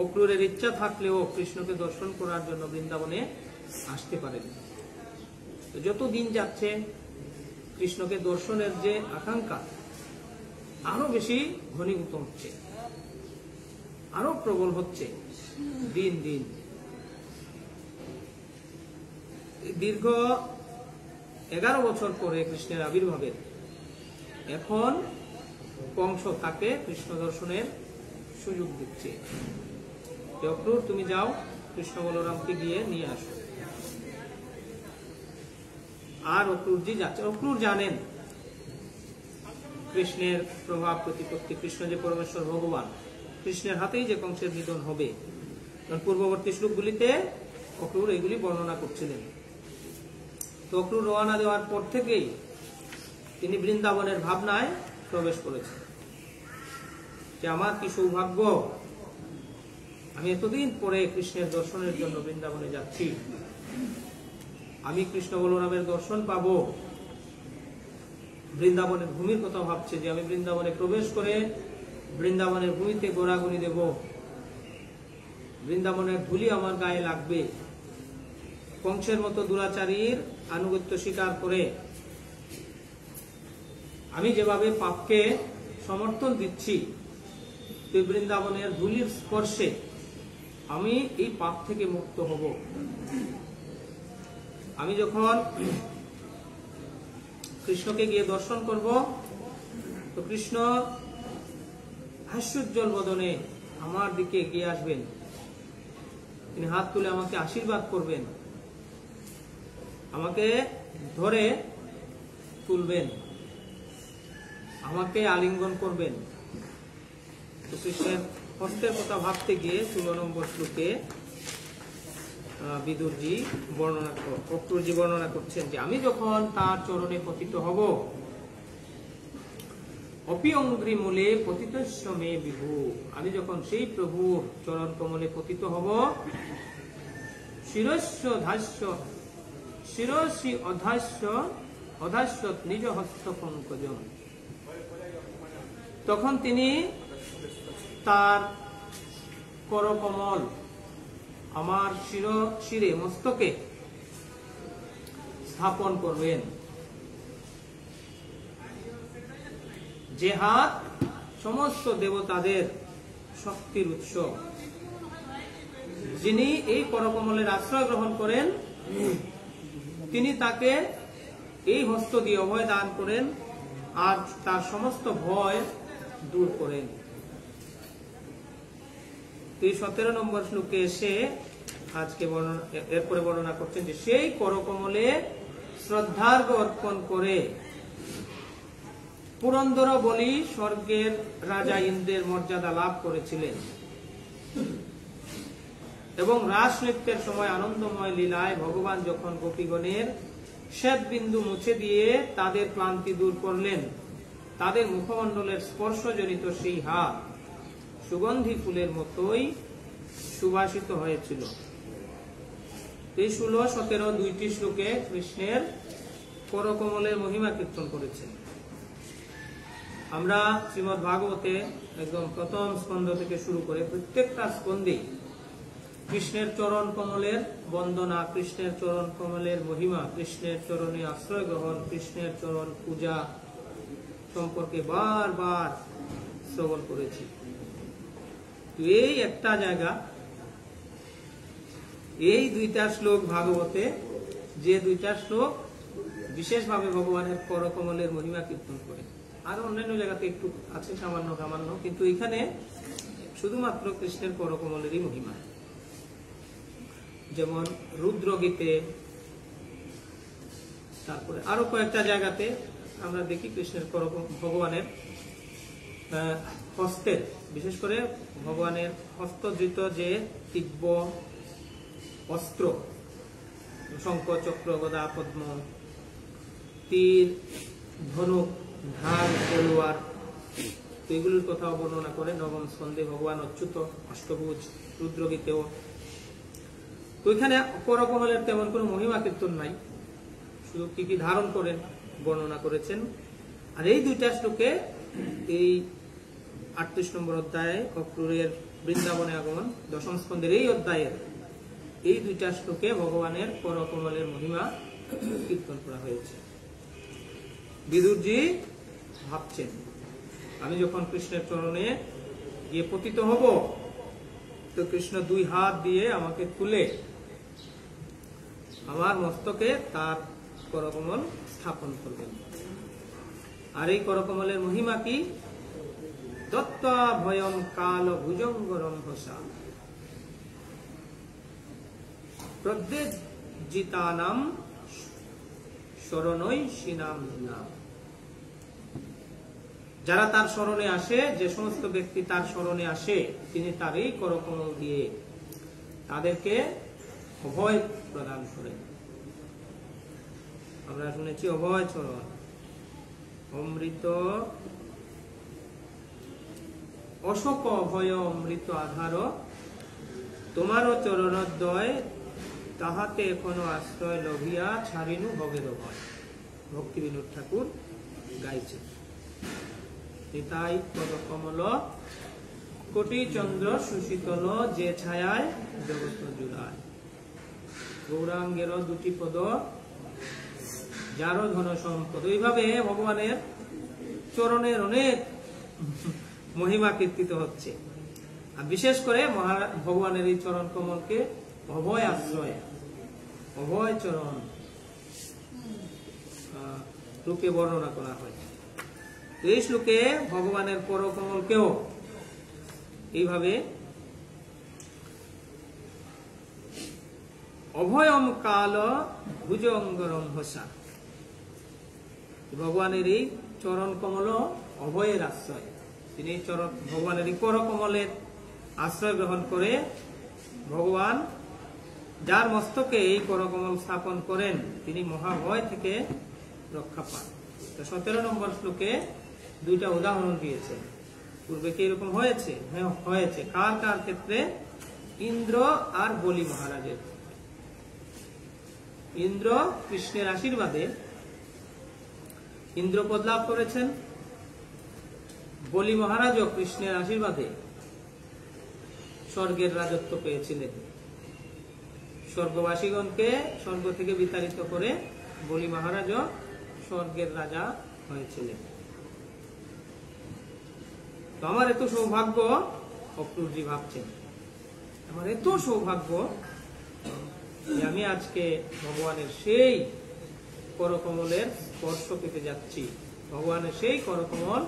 অক্রুরের ইচ্ছা থাকলেও কৃষ্ণকে দর্শন করার জন্য বৃন্দাবনে আসতে পারেন। যত দিন যাচ্ছে কৃষ্ণকে দর্শনের যে আকাঙ্ক্ষা আরো বেশি ঘনীভূত হচ্ছে, আরো প্রবল হচ্ছে দিন দিন। দীর্ঘ 11 বছর পরে কৃষ্ণের আবির্ভাবের এখন কংস তাকে কৃষ্ণ দর্শনের সুযোগ দিচ্ছে। অক্রুর তুমি যাও, কৃষ্ণ বলরামকে গিয়ে নিয়ে আসো। আর অক্রুরজি যাচ্ছে। অক্রুর জানেন কৃষ্ণের প্রভাব প্রতিপত্তি, কৃষ্ণ যে পরমেশ্বর ভগবান, কৃষ্ণের হাতেই যে কংসের নিধন হবে। পূর্ববর্তী শ্লোকগুলিতে অক্রুর এগুলি বর্ণনা করছিলেন। তো অক্রুর রওনা দেওয়ার পর থেকেই তিনি বৃন্দাবনের ভাবনায় প্রবেশ করেছেন যে আমার কি সৌভাগ্য, আমি এতদিন পরে কৃষ্ণের দর্শনের জন্য বৃন্দাবনে যাচ্ছি, আমি কৃষ্ণ বলরামের দর্শন পাবো। বৃন্দাবনের ভূমির কথা ভাবছে যে আমি বৃন্দাবনে প্রবেশ করে বৃন্দাবনের ভূমিতে গোড়াগুড়ি দেব, বৃন্দাবনের ধুলি আমার গায়ে লাগবে। কংসের মতো দুরাচারীর আনুগত্য স্বীকার করে আমি যেভাবে পাপকে সমর্থন দিচ্ছি, বৃন্দাবনের ধুলির স্পর্শে আমি এই পাপ থেকে মুক্ত হব। আমি যখন কৃষ্ণকে গিয়ে দর্শন করব, তো কৃষ্ণ হাস্যোজ্জ্বল বদনে আমার দিকে এগিয়ে আসবেন, তিনি হাত তুলে আমাকে আশীর্বাদ করবেন, আমাকে ধরে তুলবেন, আমাকে আলিঙ্গন করবেন। তো কৃষ্ণের হস্তের কথা ভাবতে গিয়ে 16 নম্বর শ্লোকে বিদুরজি অক্রুরজি বর্ণনা করছেন যে আমি যখন তার চরণে পতিত হব, অপি অঙ্ঘ্রি মূলে পতিতস্য মে বিভু, আমি যখন সেই প্রভুর চরণ কমলে পতিত হব, শিরসি অধাস্য নিজ হস্ত পঙ্কজম, তখন তিনি তার করকমল আমার শিরে মস্তকে স্থাপন করবেন, যে হাত সমস্ত দেবতাদের শক্তির উৎস। যিনি এই করকমলের আশ্রয় গ্রহণ করেন, তিনি তাকে এই হস্ত দিয়ে অভয় দান করেন আর তার সমস্ত ভয় দূর করেন। 17 নম্বর শ্লোকে এসে আজকে এরপরে বর্ণনা করছেন যে সেই করকমলে শ্রদ্ধার্ঘ অর্পণ করে পুরন্দর বলি স্বর্গের রাজা ইন্দ্রের মর্যাদা লাভ করেছিলেন এবং রাস নৃত্যের সময় আনন্দময় লীলায় ভগবান যখন গোপীগণের শ্বেত বিন্দু মুছে দিয়ে তাদের ক্লান্তি দূর করলেন, তাদের মুখমণ্ডলের স্পর্শজনিত সেই হাত সুগন্ধি ফুলের মতোই সুবাসিত হয়েছিল। 16, 17 দুইটি শ্লোকে কৃষ্ণের করকমলের মহিমা কীর্তন করেছেন। আমরা শ্রীমদ্ ভাগবতে একদম প্রথম স্কন্ধ থেকে শুরু করে প্রত্যেকটা স্কন্ধে কৃষ্ণের চরণ কমলের বন্দনা, কৃষ্ণের চরণ কমলের মহিমা, কৃষ্ণের চরণে আশ্রয় গ্রহণ, কৃষ্ণের চরণ পূজা সম্পর্কে বারবার শ্রবণ করেছি। এই একটা জায়গা, এই দুইটা শ্লোক ভাগবতে, যে দুইটা শ্লোক বিশেষভাবে ভগবানের করকমলের মহিমা কীর্তন করে। আর অন্যান্য জায়গাতে একটু আছে সামান্য সামান্য, কিন্তু এখানে শুধুমাত্র কৃষ্ণের করকমলেরই মহিমা। যেমন রুদ্রগীতে, তারপরে আরো কয়েকটা জায়গাতে আমরা দেখি কৃষ্ণের ভগবানের হস্তের, বিশেষ করে ভগবানের হস্তধৃত যে দিব্য অস্ত্র, শঙ্খ, চক্র, গদা, পদ্ম, তীর, ধনুক, ঢাল, তলোয়ার, এগুলোর কথাও বর্ণনা করে নবম স্কন্ধে ভগবান অচ্যুত অষ্টভুজ রুদ্রগীতেও। তো এখানে করকমলের তেমন কোনো মহিমা কীর্তন নাই, শুধু কি কি ধারণ করেন বর্ণনা করেছেন। আর এই দুইটা শ্লোকে, এই 38 নম্বর অধ্যায়ে অক্রূরের বৃন্দাবনে আগমন, দশম স্কন্ধের এই অধ্যায়ের এই দুইটা শ্লোকে ভগবানের করকমলের মহিমা কীর্তন করা হয়েছে। বিদুরজি ভাবছেন, আমি যখন কৃষ্ণের চরণে গিয়ে পতিত হব, তো কৃষ্ণ দুই হাত দিয়ে আমাকে তুলে আমার মস্তকে তার করকমল স্থাপন করবেন। আর এই করকমলের মহিমা কি? দত্তা ভয়ং কাল ভুজঙ্গরম হসা প্রদ্যেজিতানাম শরণৈ শিনাম নাম। যারা তার শরণে আসে, যে সমস্ত ব্যক্তি তার শরণে আসে, তিনি তার এই করকমল দিয়ে তাদেরকে অভয় প্রদান করেন। আমরা শুনেছি অভয় চরণ, অমৃত অশোক অভয় অমৃত আধার, তোমারও চরণোদ্বয় তাহাতে এখনো আশ্রয় লভিয়া ছাড়িনু ভবের ভয়। ভক্তি বিনোদ ঠাকুর গাইছেন। নিতাই পদকমল কোটি চন্দ্র সুশীতল, যে ছায়ায় জগৎ জুড়ায়। গৌরাঙ্গের দুটি পদ, যারও ধন সম্পদ। এইভাবে ভগবানের চরণের অনেক মহিমা কীর্তিত হচ্ছে। আর বিশেষ করে ভগবানের এই চরণ কমলকে অভয় আশ্রয়, অভয় চরণ রূপে বর্ণনা করা হয়। এই শ্লোকে ভগবানের করকমলকেও এইভাবে অভয়ম কাল ভুজঙ্গরম হসা, ভগবানের এই চরণ কমল অভয়ের আশ্রয়। তিনি ভগবানের এই করকমলের আশ্রয় গ্রহণ করে ভগবান যার মস্তকে এই করকমল স্থাপন করেন, তিনি মহাভয় থেকে রক্ষা পান। 17 নম্বর শ্লোকে দুইটা উদাহরণ দিয়েছে। পূর্বে কি এরকম হয়েছে? হ্যাঁ, হয়েছে। কার কার ক্ষেত্রে? ইন্দ্র আর বলি মহারাজের। ইন্দ্র কৃষ্ণের আশীর্বাদে ইন্দ্রপদ লাভ করেছেন, বলি মহারাজও কৃষ্ণের আশীর্বাদে স্বর্গের রাজত্ব পেয়েছিলেন। স্বর্গবাসীগণকে স্বর্গ থেকে বিতাড়িত করে বলি মহারাজও স্বর্গের রাজা হয়েছিলেন। তো আমার এত সৌভাগ্য, অক্রুরজি ভাবছেন, আমার এত সৌভাগ্য যে আমি আজকে ভগবানের সেই করকমলের স্পর্শ পেতে যাচ্ছি। ভগবানের সেই করকমল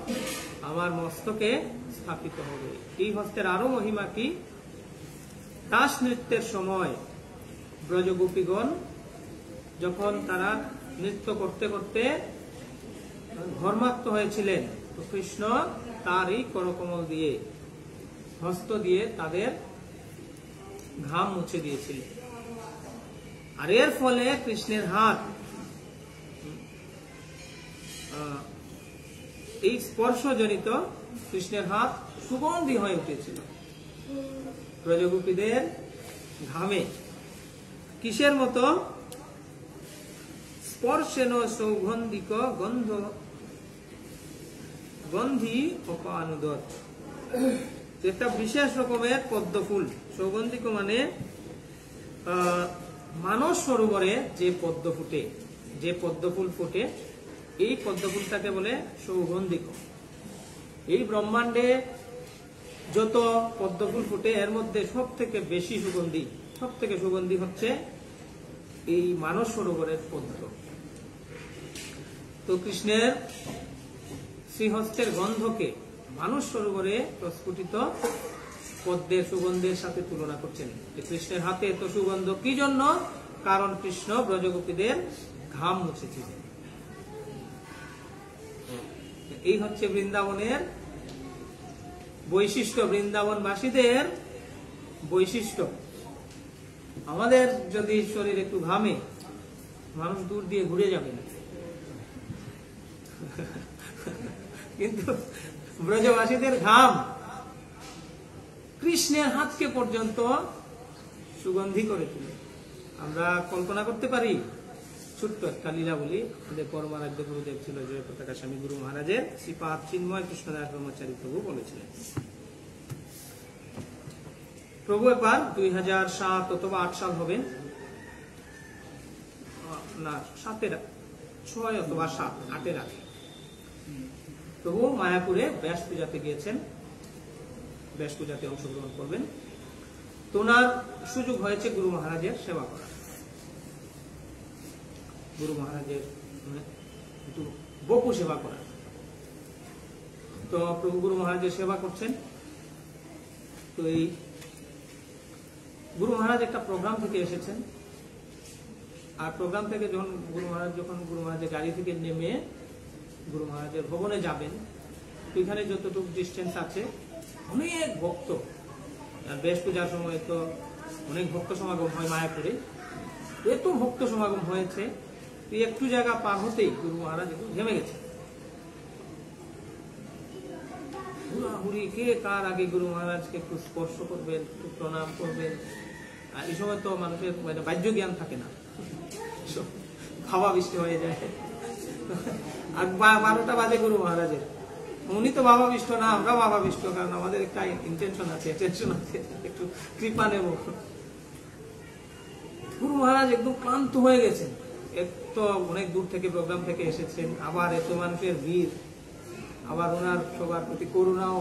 আমার মস্তকে স্থাপিত হবে। এই হস্তের আরো মহিমা কি, দাস নৃত্যের সময় ব্রজগোপীগণ যখন তারা নৃত্য করতে করতে ঘর্মাক্ত হয়েছিলেন, তো কৃষ্ণ তার এই করকমল দিয়ে, হস্ত দিয়ে তাদের ঘাম মুছে দিয়েছিলেন। আর এর ফলে কৃষ্ণের হাত, এই স্পর্শজনিত কৃষ্ণের হাত সুগন্ধি হয়ে উঠেছিল ব্রজগোপীদের ঘামে। কিসের মতো, স্পর্শেন সৌগন্ধিক গন্ধ গন্ধি অপানুদর, একটা বিশেষ রকমের পদ্ম ফুল। সৌগন্ধিক মানে মানস সরোবরে যে পদ্ম ফুটে, যে পদ্ম ফুল ফুটে, এই পদ্ম ফুলটাকে বলে সৌগন্ধিক। এই ব্রহ্মাণ্ডে যত পদ্ম ফুল ফুটে এর মধ্যে সব থেকে বেশি সুগন্ধি, সব থেকে সুগন্ধি হচ্ছে এই মানস সরোবরের পদ্ম। তো কৃষ্ণের শ্রীহস্তের গন্ধকে মানস সরোবরে প্রস্ফুটিত পদ্মের সুগন্ধের সাথে তুলনা করছেন। কৃষ্ণের হাতে এত সুগন্ধ কি জন্য? কারণ কৃষ্ণ ব্রজগোপীদের ঘাম মুছেছিলেন। এই হচ্ছে বৃন্দাবনের বৈশিষ্ট্য, বৃন্দাবনবাসীদের বৈশিষ্ট্য। আমাদের যদি শরীর একটু ঘামে, মানুষ দূর দিয়ে ঘুরে যাবে না, কিন্তু ব্রজবাসীদের ঘাম কৃষ্ণের হাতকে পর্যন্ত সুগন্ধি করে তুলে। আমরা কল্পনা করতে পারি, ছোট্ট একটা লীলা বলি। আমাদের পরমারাধ্য গুরুদেব ছিল জয় পতাকা স্বামী গুরু মহারাজের, শ্রীপাদ চিন্ময় কৃষ্ণদাস ব্রহ্মচারী প্রভু বলেছিলেন, প্রভু এবার 2007 অথবা 8 সাল হবে না, 6 অথবা 8 আগে প্রভু মায়াপুরে ব্যাস পূজাতে গিয়েছেন, ব্যাস পূজাতে অংশগ্রহণ করবেন। তো ওনার সুযোগ হয়েছে গুরু মহারাজের সেবা করা, গুরু মহারাজের একটু বপু সেবা করা। তো প্রভু গুরু মহারাজের সেবা করছেন। তো এই গুরু মহারাজ একটা প্রোগ্রাম থেকে এসেছেন, আর প্রোগ্রাম থেকে যখন গুরু মহারাজের গাড়ি থেকে নেমে গুরু মহারাজের ভবনে যাবেন, তো এখানে যতটুকু ডিস্টেন্স আছে অনেক ভক্ত, আর বেশ পূজার সময় তো অনেক ভক্ত সমাগম হয় মায়াপুরে, এত ভক্ত সমাগম হয়েছে, একটু জায়গা পার হতেই গুরু মহারাজ একটু ঘেমে গেছে। হুড়াহুড়ি কে কার আগে গুরু মহারাজকে একটু স্পর্শ করবেন, একটু প্রণাম করবেন। আর এই সময় তো মানুষের বাহ্য জ্ঞান থাকে না, ভাবাবিষ্ট হয়ে যায়। আর 12টা বাজে গুরু মহারাজের, উনি তো ভাবাবিষ্ট না, আমরা ভাবাবিষ্ট, কারণ আমাদের একটা ইন্টেনশন আছে, টেনশন আছে, একটু কৃপা নেব। গুরু মহারাজ একদম ক্লান্ত হয়ে গেছেন, এত অনেক দূর থেকে প্রোগ্রাম থেকে এসেছেন, আবার এত মানুষের ভিড়, আবার ওনার সবার প্রতি করুণাও,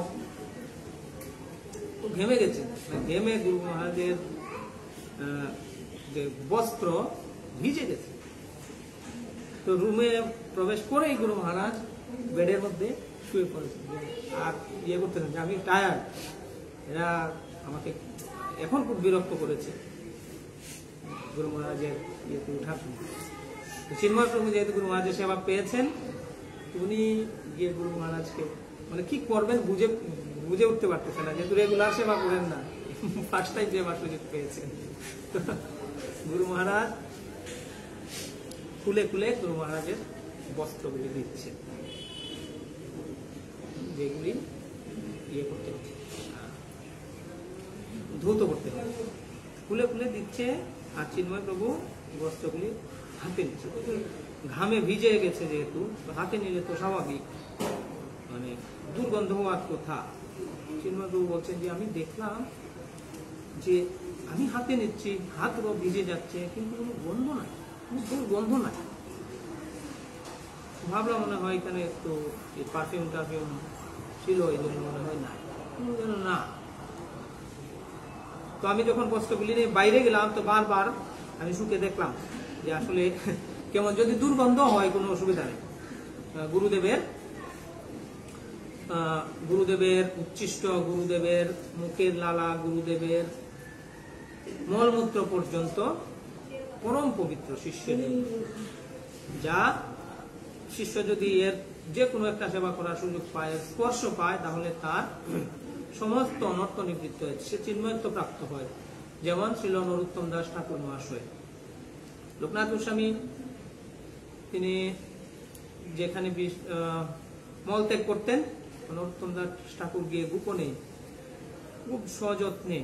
ঘেমে গেছেন। ঘেমে গুরু মহারাজের যে বস্ত্র ভিজে গেছে। তো রুমে প্রবেশ করেই গুরু মহারাজ বেডের মধ্যে শুয়ে পড়েছেন, আর ইয়ে করতেছেন যে আমি টায়ার্ড, এরা আমাকে এখন খুব বিরক্ত করেছে। গুরু মহারাজের ইয়েতে উঠার সময় চিন্ময় প্রভু যেহেতু গুরু মহারাজের সেবা পেয়েছেন, উনি গিয়ে গুরু মহারাজকে মানে কি করবেন বুঝে উঠতে পারতেছেন না, যেহেতু রেগুলার সেবা করেন না, ফার্স্ট টাইম সেবা সুযোগ পেয়েছেন। গুরু মহারাজ খুলে খুলে গুরু মহারাজের বস্ত্রগুলি দিচ্ছে, যেগুলি ইয়ে করতে হবে, ধৌত করতে হবে, খুলে খুলে দিচ্ছে। আর চিন্ময় প্রভু বস্ত্রগুলি হাতে নিচ্ছে, ঘামে ভিজে গেছে যেহেতু, হাতে নিলে তো স্বাভাবিক মানে দুর্গন্ধ হওয়ার কথা। চিন্ময়বাবু বলছেন যে আমি দেখলাম যে আমি হাতে নিচ্ছি, হাতও ভিজে যাচ্ছে, কিন্তু কোনো গন্ধ নাই, কোনো দুর্গন্ধ নাই। ভাবলাম মনে হয় এখানে একটু পারফিউম টারফিউম ছিল, এই জন্য মনে হয় না, না। তো আমি যখন বস্ত্রগুলি নিয়ে বাইরে গেলাম তো বারবার আমি শুকে দেখলাম যে আসলে কেমন, যদি দুর্গন্ধ হয় কোনো অসুবিধা নেই। গুরুদেবের উচ্ছিষ্ট, গুরুদেবের মুখের লালা, গুরুদেবের মলমূত্র পর্যন্ত পরম পবিত্র শিষ্যের, যা শিষ্য যদি এর যে কোনো একটা সেবা করার সুযোগ পায়, স্পর্শ পায়, তাহলে তার সমস্ত অনর্থ নিবৃত্ত হয়, সে চিন্ময়ত্ব প্রাপ্ত হয়। যেমন ছিল নরোত্তম দাস ঠাকুর মহাশয়। লোকনাথ গোস্বামী তিনি যেখানে মলত্যাগ করতেন, নরোত্তম দাস ঠাকুর গিয়ে গোপনে খুব সযত্নে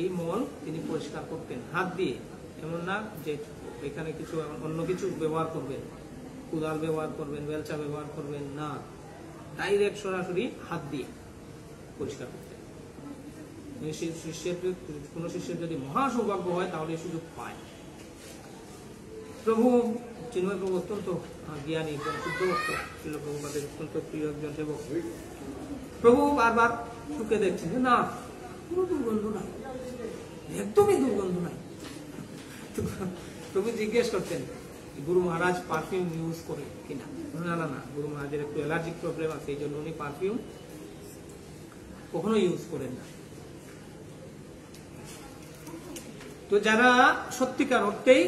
এই মল তিনি পরিষ্কার করতেন হাত দিয়ে। এমন না যে এখানে কিছু অন্য কিছু ব্যবহার করবেন, কুদাল ব্যবহার করবেন, বেলচা ব্যবহার করবেন, না, ডাইরেক্ট সরাসরি হাত দিয়ে পরিষ্কার করতেন। কোন শিষ্যের যদি মহা সৌভাগ্য হয় তাহলে এই সুযোগ পায়। প্রভু চিন্ময় প্রভু অত্যন্ত জ্ঞানী, শুদ্ধ ভক্ত ছিল, প্রভুপাদের অত্যন্ত প্রিয় একজন সেবক। প্রভু বারবার শুকে দেখছেন যে না, কোনো দুর্গন্ধ নাই, একদমই দুর্গন্ধ নাই। প্রভু জিজ্ঞেস করতেন গুরু মহারাজ পারফিউম ইউজ করে কিনা। না না না, গুরু মহারাজের একটু অ্যালার্জিক প্রবলেম আছে, এই জন্য উনি পারফিউম কখনো ইউজ করেন না। তো যারা সত্যিকার অর্থেই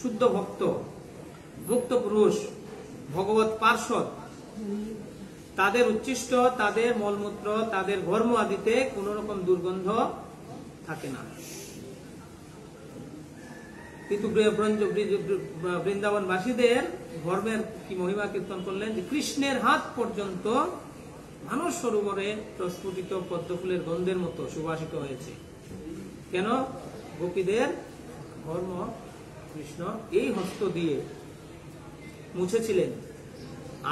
শুদ্ধ ভক্ত, মুক্ত পুরুষ, ভগবত পার্ষদ, তাদের উচ্ছিষ্ট, তাদের মলমূত্র, তাদের ধর্ম আদিতে কোন রকম দুর্গন্ধ থাকে না। কিন্তু বৃন্দাবনবাসীদের ধর্মের কি মহিমা কীর্তন করলেন যে কৃষ্ণের হাত পর্যন্ত মানস সরোবরে প্রস্ফুটিত পদ্মফুলের গন্ধের মতো সুবাসিত হয়েছে। কেন? গোপীদের ধর্ম কৃষ্ণ এই হস্ত দিয়ে মুছেছিলেন।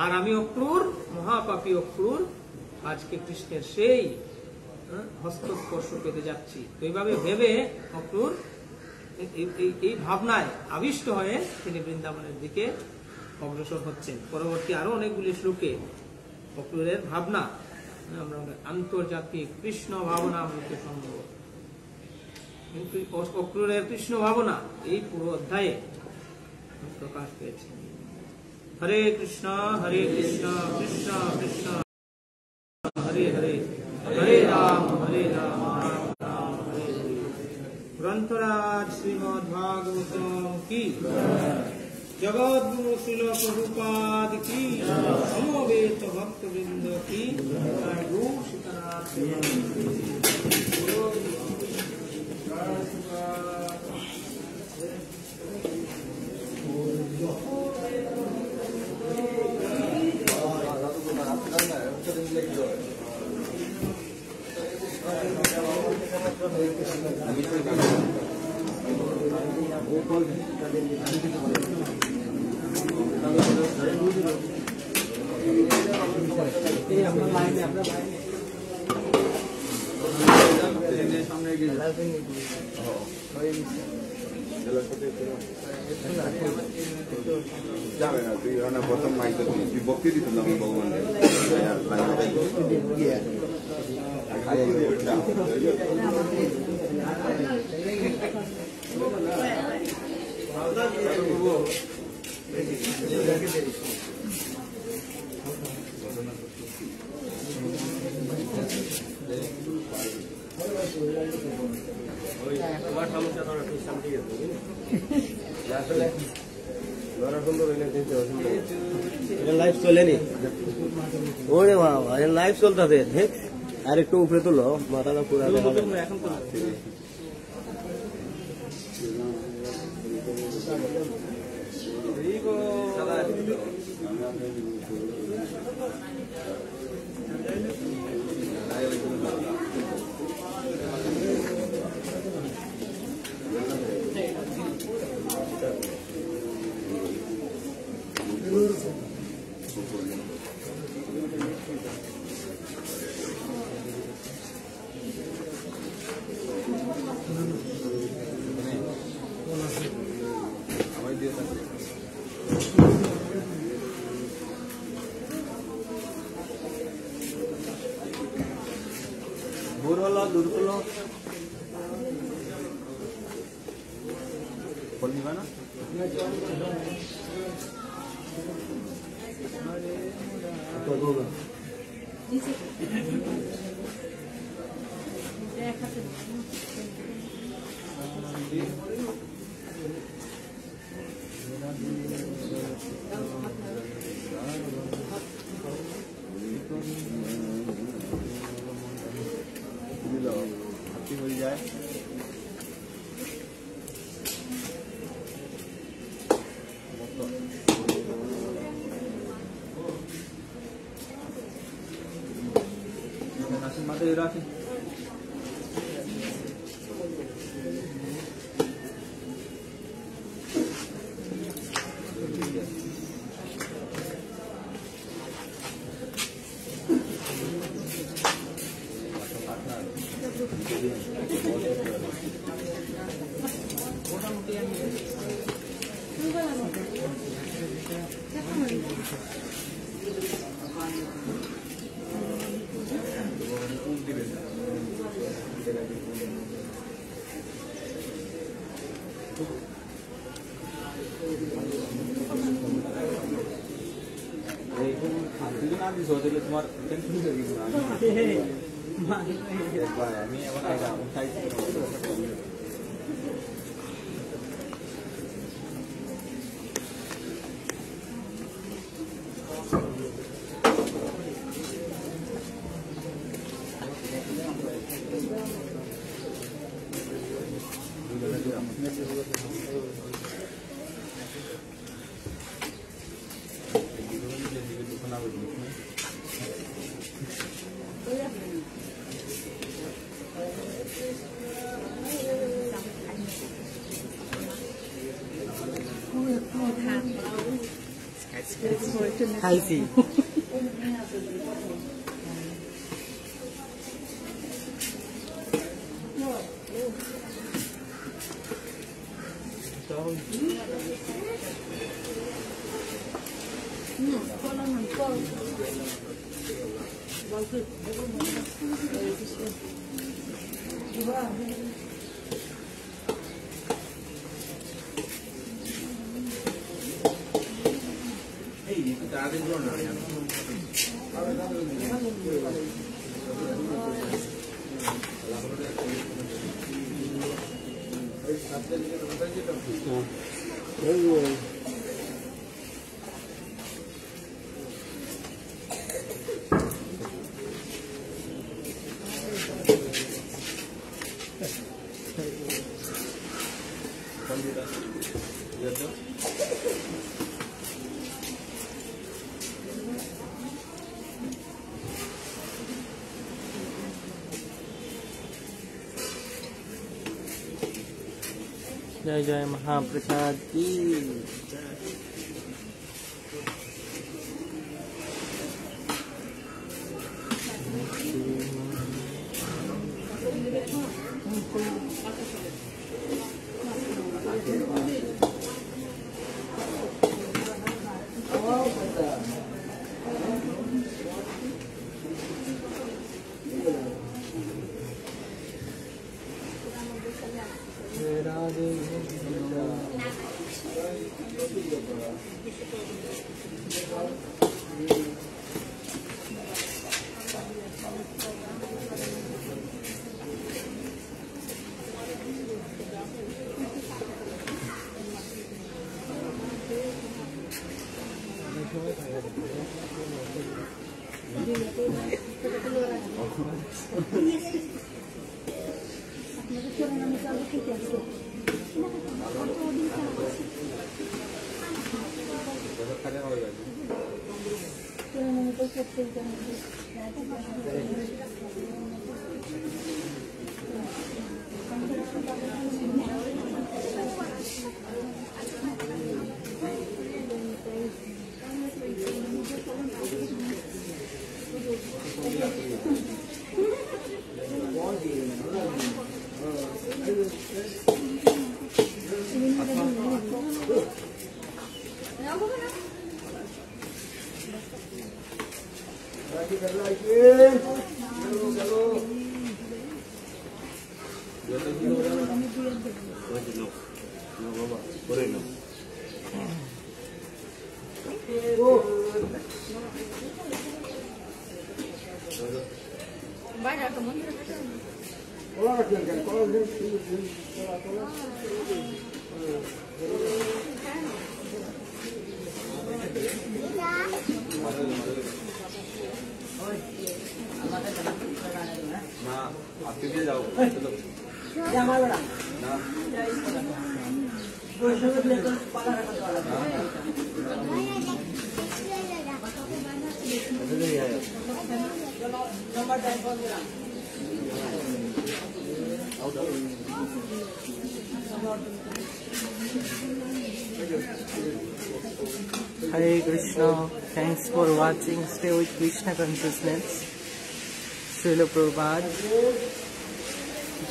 আর আমি অক্রূর, মহাপাপী অক্রূর, আজকে কৃষ্ণের সেই হস্তস্পর্শ পেতে যাচ্ছি। তো এইভাবে ভেবে অক্রূর এই ভাবনায় আবিষ্ট হয়ে তিনি বৃন্দাবনের দিকে অগ্রসর হচ্ছেন। পরবর্তী আরো অনেকগুলি শ্লোকে অক্রূরের ভাবনা, আমরা আন্তর্জাতিক কৃষ্ণ ভাবনা অমৃত সম্ভব, অক্রূরের কৃষ্ণ ভাবনা এই পুরো অধ্যায়ে প্রকাশ পেয়েছে। হরে কৃষ্ণ কৃষ্ণ কৃষ্ণ হরে হরে, হরে রাম রাম রাম হরে হরে। গ্রন্থরাজ শ্রীমদ্ ভাগবতম কি, জগৎগুরু শ্রীল প্রভুপাদ কি, সমবেত ভক্তবৃন্দ কি, সীতানাথ যাবে না, তুই প্রথম মাইক তুই বক্তি দিত না ভগবানের লাইভ চলেনি, ওরে বাবা, লাইভ চলতেছে। আর একটু উপরে তুলো, মাথাটা পুরো এখন Durkulo. Pol di mana? Atau dulu. Hati मिल जाए nasi Madura sih. तुम्हारा टेंशन लगी I see. जय जय महाप्रसाद की না আপনি দিয়ে যাও Hare Krishna. Thanks for watching. Stay with Krishna consciousness. Srila Prabhupada.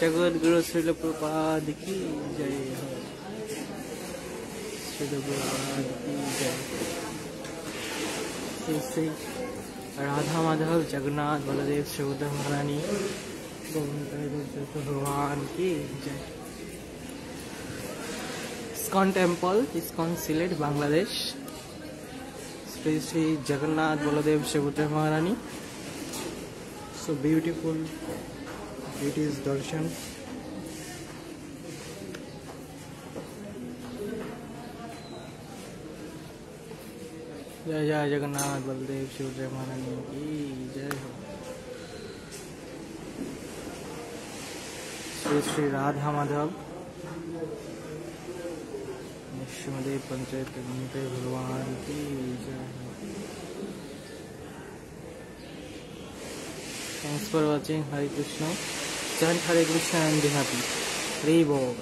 Jagat Guru Srila Prabhupada ki jai. Srila Prabhupada ki jai. Sri Radha Madhav Jagannath Baladev Subhadra Maharani Bhagwan ki jai. ISKCON Temple, ISKCON Sylhet, Bangladesh. Sri Sri Jagannath Baladev Subhadra Maharani. So beautiful. It is darshan. Jai Jai Jagannath Baladev Subhadra Maharani ki jai ho. Sri Sri Radha Madhav Nishmadev Panchayat Nite Bhagwan ki jai ho. Thanks for watching. Hare Krishna. Chant Hare Krishna and be happy. Hare Bol.